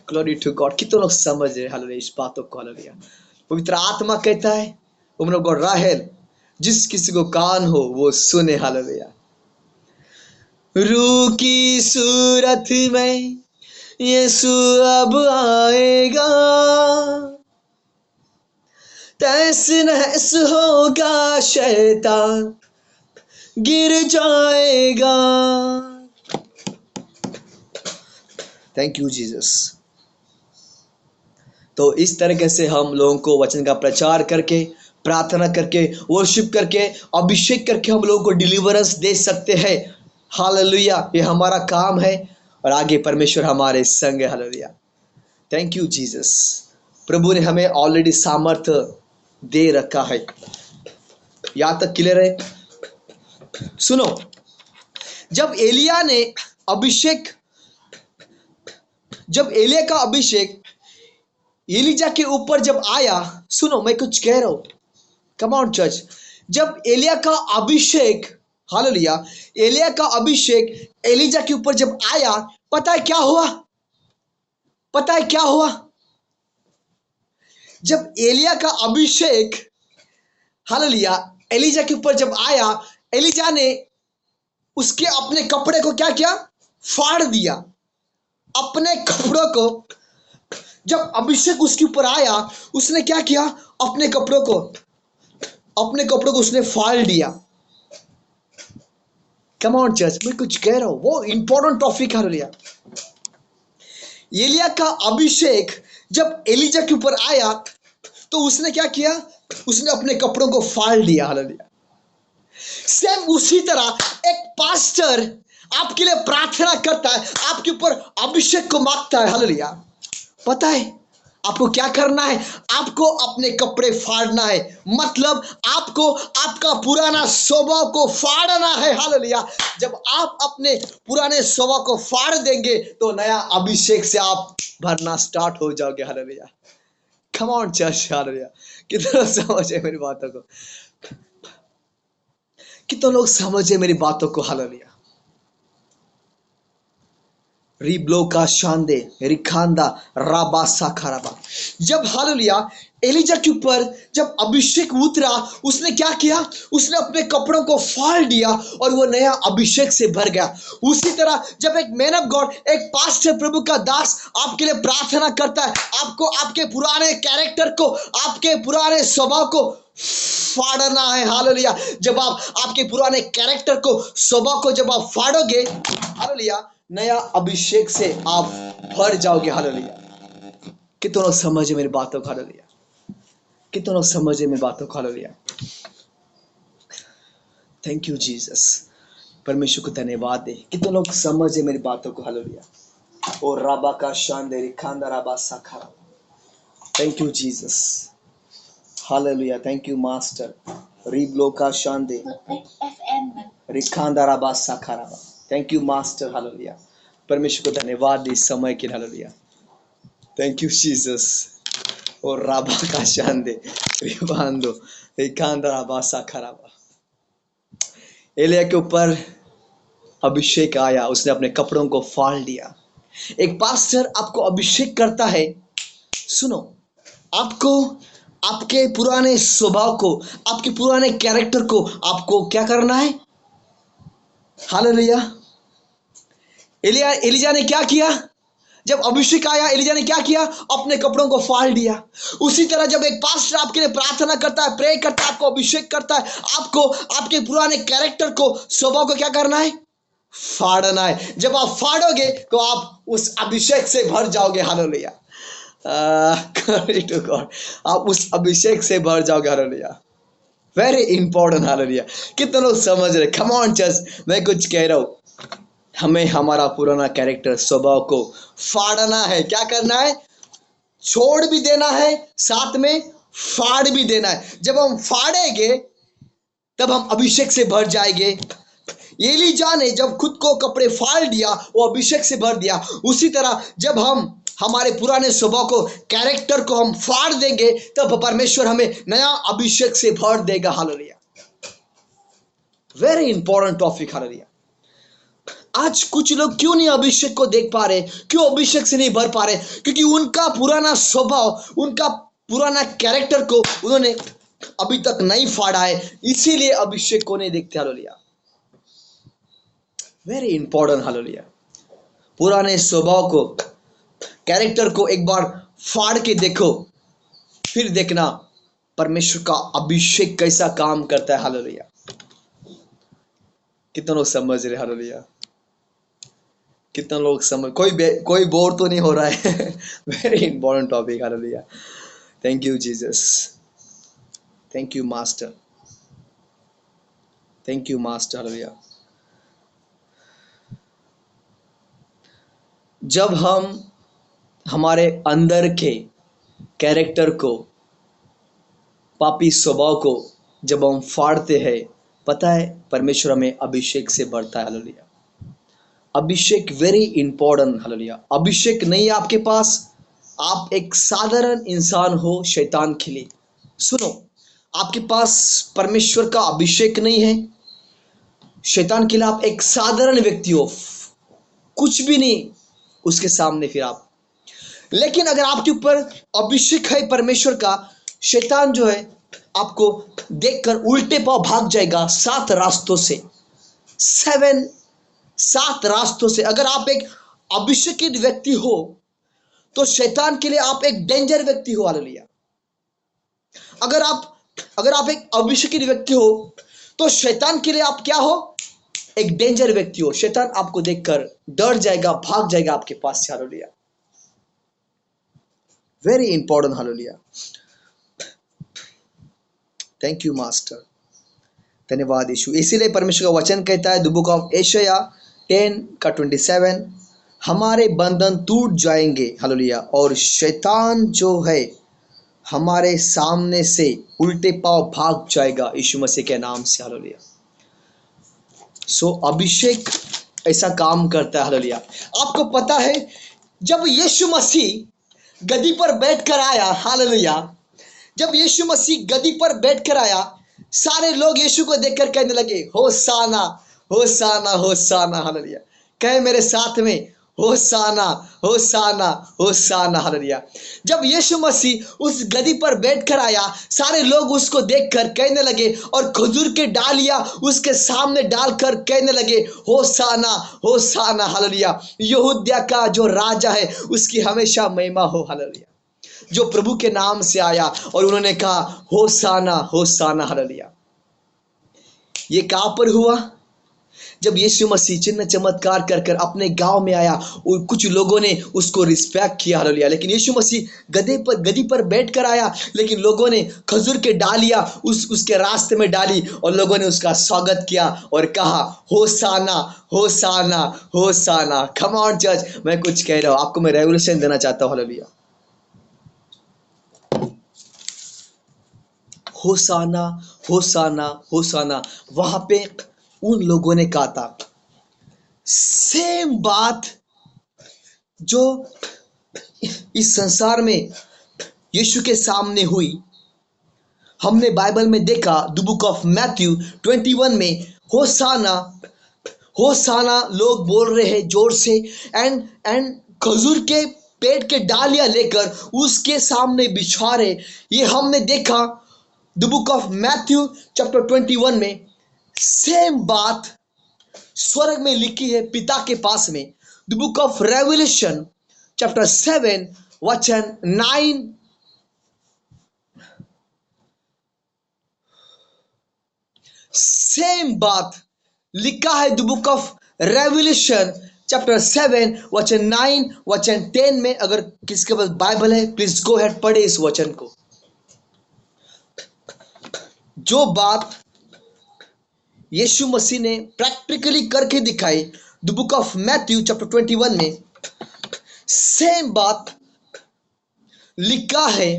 Glory to God. कितने लोग समझ रहे, हालेलुया, इस बातों को, हालेलुया। पवित्र आत्मा कहता है, उन लोगों को राहेल, जिस किसी को कान हो वो सुने, हालेलुया। रूह की सूरत में यीशु अब आएगा, तहस नहस होगा, शैतान गिर जाएगा। Thank you Jesus. तो इस तरीके से हम लोगों को वचन का प्रचार करके, प्रार्थना करके, वर्शिप करके, अभिषेक करके हम लोगों को डिलीवरेंस दे सकते हैं, हालेलुया। ये हमारा काम है और आगे परमेश्वर हमारे संग है, हालेलुया। Thank you Jesus. प्रभु ने हमें ऑलरेडी सामर्थ्य दे रखा है। यहां तक क्लियर है? सुनो, जब एलिया ने अभिषेक, जब एलिया का अभिषेक एलिजा के ऊपर जब आया, सुनो मैं कुछ कह रहा हूं, कम ऑन चर्च, जब एलिया का अभिषेक, हालेलुया, एलिया का अभिषेक एलिजा के ऊपर जब आया, पता है क्या हुआ? पता है क्या हुआ? जब एलिया का अभिषेक, हालेलुया, एलिजा के ऊपर जब आया, एलिजा ने उसके अपने कपड़े को क्या किया? फाड़ दिया। अपने कपड़ों को, जब अभिषेक उसके ऊपर आया, उसने क्या किया? अपने कपड़ों को उसने फाड़ दिया। कम ऑन चर्च, मैं कुछ कह रहा हूं, वो इंपॉर्टेंट टॉपिक है। एलिया का अभिषेक जब एलिजा के ऊपर आया तो उसने क्या किया? उसने अपने कपड़ों को फाड़ दिया। हालेलुया। सेम उसी तरह एक पास्टर आपके लिए प्रार्थना करता है, आपके ऊपर अभिषेक को मांगता है। हालेलुया। पता है आपको क्या करना है? आपको अपने कपड़े फाड़ना है, मतलब आपको आपका पुराना स्वभाव को फाड़ना है। हालेलुया। जब आप अपने पुराने स्वभाव को फाड़ देंगे तो नया अभिषेक से आप भरना स्टार्ट हो जाओगे। Hallelujah. Come on church. Hallelujah. कितने लोग समझे मेरी बातों को? कितने लोग समझे मेरी बातों को? हालेलुया। रिब्लो का शांदे रिखांदा राबा साखाराबा। जब हालेलुया एलिजा के ऊपर जब अभिषेक उतरा, उसने क्या किया? उसने अपने कपड़ों को फाड़ दिया और वो नया अभिषेक से भर गया। उसी तरह जब एक मैन ऑफ गॉड, एक पास्टर, प्रभु का दास आपके लिए प्रार्थना करता है, आपको आपके पुराने कैरेक्टर को, आपके पुराने स्वभाव को फाड़ना है। हालेलुया। जब आप आपके पुराने कैरेक्टर को, स्वभाव को जब आप फाड़ोगे, हालेलुया, नया अभिषेक से आप भर जाओगे। हालेलुया। कितने लोग समझे मेरी बातों को? हालेलुया। कितने लोग समझे मेरी बातों को? हालेलुया। Thank you Jesus. परमेश्वर को धन्यवाद दे। कितने लोग समझे मेरी बातों को? हालेलुया। ओ राबा का शान दे रिखांदा राबा साखा। Thank you Jesus. Hallelujah. Thank you master. रिब्लो का शान दे रिखांदा राबा साखा राबा। Thank you master. हालेलुया। परमेश्वर को धन्यवाद दे इस समय के। हालेलुया। Thank you Jesus. और राबा का शान दे रिबांदो रिखांदा राबा साखा राबा। एलिया के ऊपर अभिषेक आया, उसने अपने कपड़ों को फाड़ लिया। एक पास्टर आपको अभिषेक करता है, सुनो, आपको आपके पुराने स्वभाव को, आपके पुराने कैरेक्टर को आपको क्या करना है? हालेलुया। एलिजा ने क्या किया? जब अभिषेक आया, एलिजा ने क्या किया? अपने कपड़ों को फाड़ दिया। उसी तरह जब एक पास्टर आपके लिए प्रार्थना करता है, प्रे करता है, आपको अभिषेक करता है, आपको आपके पुराने कैरेक्टर को, स्वभाव को क्या करना है? फाड़ना है। जब आप फाड़ोगे तो आप उस अभिषेक से भर जाओगे। हालेलुया। Glory to God. आप उस अभिषेक से भर जाओगे। हालेलुया। Very important. हालेलुया। कितने लोग समझ रहे? कम ऑन चर्च, मैं कुछ कह रहा हूं। हमें हमारा पुराना कैरेक्टर, स्वभाव को फाड़ना है। क्या करना है? छोड़ भी देना है, साथ में फाड़ भी देना है। जब हम फाड़ेंगे तब हम अभिषेक से भर जाएंगे। एलिजा ने जब खुद को कपड़े फाड़ दिया, वो अभिषेक से भर दिया। उसी तरह जब हम हमारे पुराने स्वभाव को, कैरेक्टर को हम फाड़ देंगे, तब परमेश्वर हमें नया अभिषेक से भर देगा। Hallelujah. Very important topic. Hallelujah. आज कुछ लोग क्यों नहीं अभिषेक को देख पा रहे? क्यों अभिषेक से नहीं भर पा रहे? क्योंकि उनका पुराना स्वभाव, उनका पुराना कैरेक्टर को उन्होंने अभी तक नहीं फाड़ा है, इसीलिए अभिषेक को नहीं देखते। हालेलुया। Very important. हालेलुया। पुराने स्वभाव को, कैरेक्टर को एक बार फाड़ के देखो, फिर देखना परमेश्वर का अभिषेक कैसा काम करता है। हालेलुया। कितने लोग समझ रहे? हालेलुया। कितने लोग समझ, कोई बोर तो नहीं हो रहा है? Very important topic. Hallelujah. Thank you Jesus. Thank you master. Thank you master. Hallelujah. जब हम हमारे अंदर के कैरेक्टर को, पापी स्वभाव को जब हम फाड़ते हैं, पता है परमेश्वर हमें अभिषेक से भरता है। हालेलुया। अभिषेक वेरी इंपॉर्टेंट। हालेलुया। अभिषेक नहीं है आपके पास, आप एक साधारण इंसान हो शैतान के लिए। सुनो, आपके पास परमेश्वर का अभिषेक नहीं है, शैतान के लिए आप एक साधारण व्यक्ति हो, कुछ भी नहीं उसके सामने फिर आप। लेकिन अगर आपके ऊपर अभिषेक है परमेश्वर का, शैतान जो है आपको देखकर उल्टे पांव भाग जाएगा 7 रास्तों से। 7 रास्तों से। अगर आप एक अभिषेकित व्यक्ति हो तो शैतान के लिए आप एक डेंजर व्यक्ति हो। हालेलुया। अगर आप एक अभिषेकित व्यक्ति हो तो शैतान के लिए आप क्या हो? एक डेंजर व्यक्ति हो। शैतान आपको देखकर डर जाएगा, भाग जाएगा आपके पास से। Hallelujah. Very important. Hallelujah. Thank you master. धन्यवाद यीशु। इसीलिए परमेश्वर का वचन कहता है, द बुक ऑफ यशायाह 10:27, हमारे बंधन टूट जाएंगे। हालेलुया। और शैतान जो है हमारे सामने से उल्टे पांव भाग जाएगा यीशु मसीह के नाम से। हालेलुया। सो अभिषेक ऐसा काम करता है। हालेलुया। आपको पता है जब यीशु मसीह गद्दी पर बैठकर आया, हालेलुया, जब यीशु मसीह गद्दी पर बैठकर आया, सारे लोग यीशु को देखकर कहने लगे, होसाना होसाना होसाना। हालेलुया। कहे मेरे साथ में, होसाना होसाना होसाना। हालेलुया। जब यीशु मसीह उस गद्दी पर बैठकर आया, सारे लोग उसको देखकर कहने लगे और खजूर के डालियां उसके सामने डालकर कहने लगे, होसाना होसाना। हालेलुया। यहूदिया का जो राजा है उसकी हमेशा महिमा हो। हालेलुया। जो प्रभु के नाम से आया और उन्होंने कहा, होसाना होसाना। हालेलुया। ये कहां पर हुआ? जब यीशु मसीह चिन्ह चमत्कार कर कर अपने गांव में आया और कुछ लोगों ने उसको रिस्पेक्ट किया। हालेलुया। लेकिन यीशु मसीह गद्दी पर बैठकर आया, लेकिन लोगों ने खजूर के डालियां उसके रास्ते में डाली और लोगों ने उसका स्वागत किया और कहा, होसाना होसाना होसाना। कम ऑन चर्च, मैं कुछ कह रहा हूं आपको, मैं रेवोल्यूशन देना चाहता हूं। हालेलुया। होसाना होसाना होसाना। वहां पे उन लोगों ने कहा था सेम बात जो इस संसार में यीशु के सामने हुई। हमने बाइबल में देखा, द बुक ऑफ मैथ्यू 21 में, होसाना होसाना लोग बोल रहे हैं जोर से, एंड खजूर के पेड़ के डालियां लेकर उसके सामने बिछा रहे। ये हमने देखा the book of Matthew chapter 21 में। सेम बात स्वर्ग में लिखी है पिता के पास में, the book of revolution chapter 7 वचन 9। सेम बात लिखा है the book of revolution chapter 7 वचन 9 वचन 10 में। अगर किसके पास बाइबल है प्लीज गो हेड, पढ़े इस वचन को। जो बात यीशु मसीह ने प्रैक्टिकली करके दिखाई the book of Matthew chapter 21 में, सेम बात लिखा है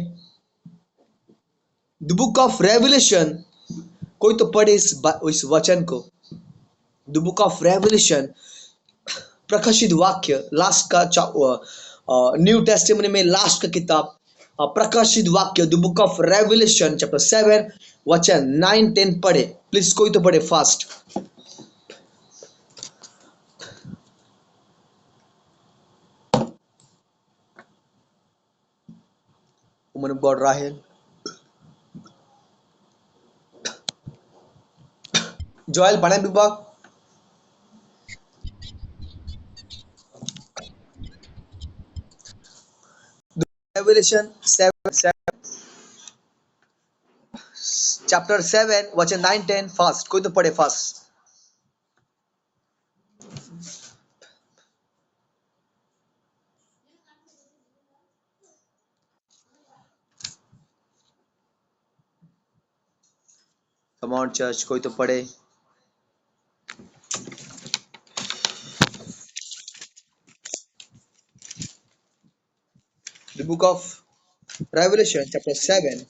द बुक ऑफ रेवल्यूशन। कोई तो पढ़े इस वचन को। द बुक ऑफ रेवल्यूशन, प्रकाशित वाक्य, लास्ट का न्यू टेस्टामेंट में लास्ट का किताब, प्रकाशित वाक्य, the book of revolution chapter 7 वचन 9 10 पढ़े प्लीज। कोई तो पढ़े फास्ट। वुमन ऑफ गॉड राहेल, जोएल पढ़े विभाग। रेवल्यूशन 7 चैप्टर 7 वचन 9 10 फास्ट। कोई तो पढ़े फास्ट। कम ऑन चर्च, कोई तो पढ़े। The book of revolution chapter 7।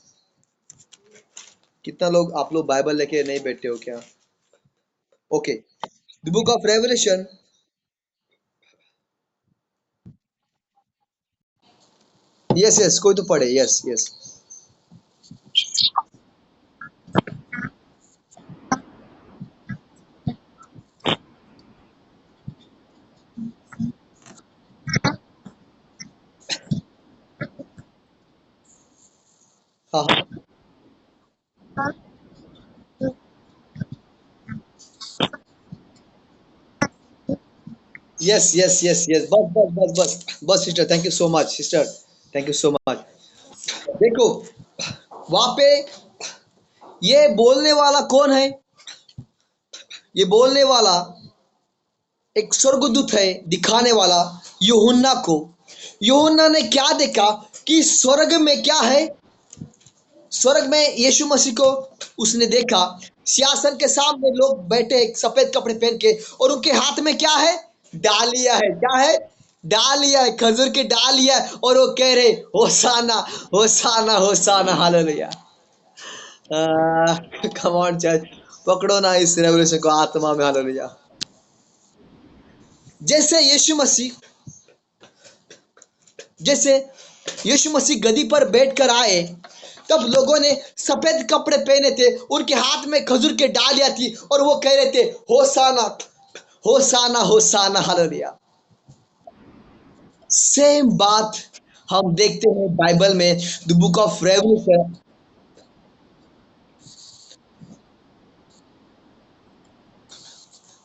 कितना लोग आप लोग बाइबल लेके नहीं बैठे हो क्या? Okay. The book of revolution yes yes, कोई तो पढ़े। Yes yes. हाँ हाँ। यस यस यस यस, बस बस बस बस बस sister, thank you so much sister, thank you so much. देखो वहां पे ये बोलने वाला कौन है? ये बोलने वाला एक स्वर्गदूत है, दिखाने वाला यूहन्ना को। यूहन्ना ने क्या देखा कि स्वर्ग में क्या है? स्वर्ग में यीशु मसीह को उसने देखा। सिंहासन के सामने लोग बैठे एक सफेद कपड़े पहन के, और उनके हाथ में क्या है? डालिया है। क्या है? डालिया है, खजूर की डालिया है, और वो कह रहे होसाना होसाना होसाना, हालेलुया। कम ऑन चर्च, पकड़ो ना इस रेवल्यूशन को आत्मा में, हालेलुया। जैसे यीशु मसीह जैसे यीशु मसीह गदी पर बैठकर आए, तब लोगों ने सफेद कपड़े पहने थे, उनके हाथ में खजूर के डालियां थी, और वो कह रहे थे होसाना होसाना होसाना, हालेलुया। सेम बात हम देखते हैं बाइबल में, the book of revolution.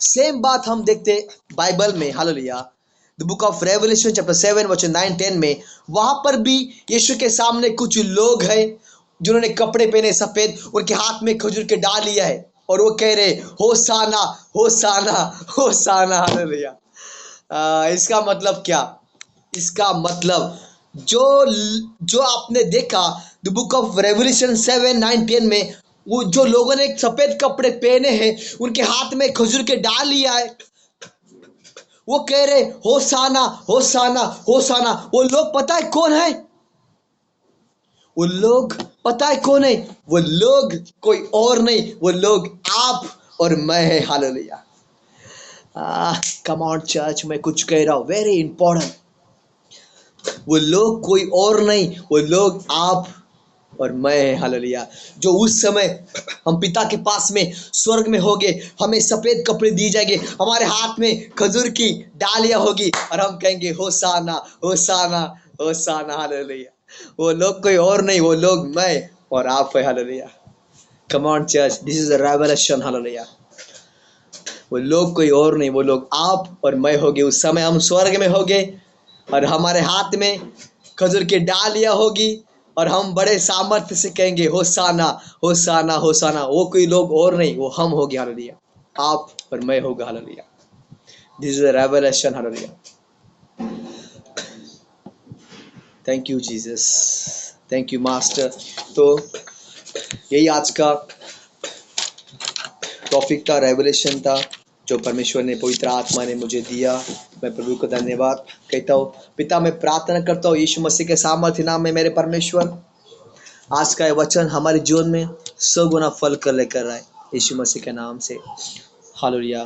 Same बात हम देखते बाइबल में, hallelujah. The book of revolution chapter 7 वचन 9 10 में, वहां पर भी यीशु के सामने कुछ लोग हैं जिन्होंने कपड़े पहने सफेद, उनके हाथ में खजूर के डाल लिया है, और वो कह रहे होसाना होसाना होसाना, हालेलुया। इसका मतलब क्या? इसका मतलब जो जो आपने देखा द बुक ऑफ रेवल्यूशन 7 9 10 में, वो जो लोगों ने सफेद कपड़े पहने हैं, उनके हाथ में खजूर के डाल लिया है, वो कह रहे होसाना होसाना होसाना। वो लोग पता है कौन है? वो लोग पता है कौन है? वो लोग कोई और नहीं, वो लोग आप और मैं है, हालेलुया। कम ऑन चर्च, मैं कुछ कह रहा हूं, वेरी इंपॉर्टेंट। वो लोग कोई और नहीं, वो लोग आप और मैं है, हालेलुया। जो उस समय हम पिता के पास में स्वर्ग में होंगे, हमें सफेद कपड़े दिए जाएंगे, हमारे हाथ में खजूर की डालियां होगी, और हम कहेंगे होसाना होसाना होसाना, हालेलुया। वो लोग कोई और नहीं, वो लोग मैं और आप है, hallelujah. Come on church, this is a revelation, hallelujah. वो लोग कोई और नहीं, वो लोग आप और मैं होंगे। उस समय हम स्वर्ग में होंगे, और हमारे हाथ में खजूर की डालियां होगी, और हम बड़े सामर्थ्य से कहेंगे होसाना होसाना होसाना। वो कोई लोग और नहीं, वो हम हो गया, हालेलुया। आप और मैं होगा, hallelujah. This is a revelation, hallelujah. Thank you Jesus, thank you master. तो यही आज का टॉपिक था, रेवलेशन था, जो परमेश्वर ने, पवित्र आत्मा ने मुझे दिया। मैं प्रभु को धन्यवाद कहता हूँ। पिता, मैं प्रार्थना करता हूँ यीशु मसीह के सामर्थ्य नाम में, मेरे परमेश्वर, आज का ये वचन हमारे जीवन में 100 गुना फल कर लेकर आए, यीशु मसीह के नाम से, हालेलुया।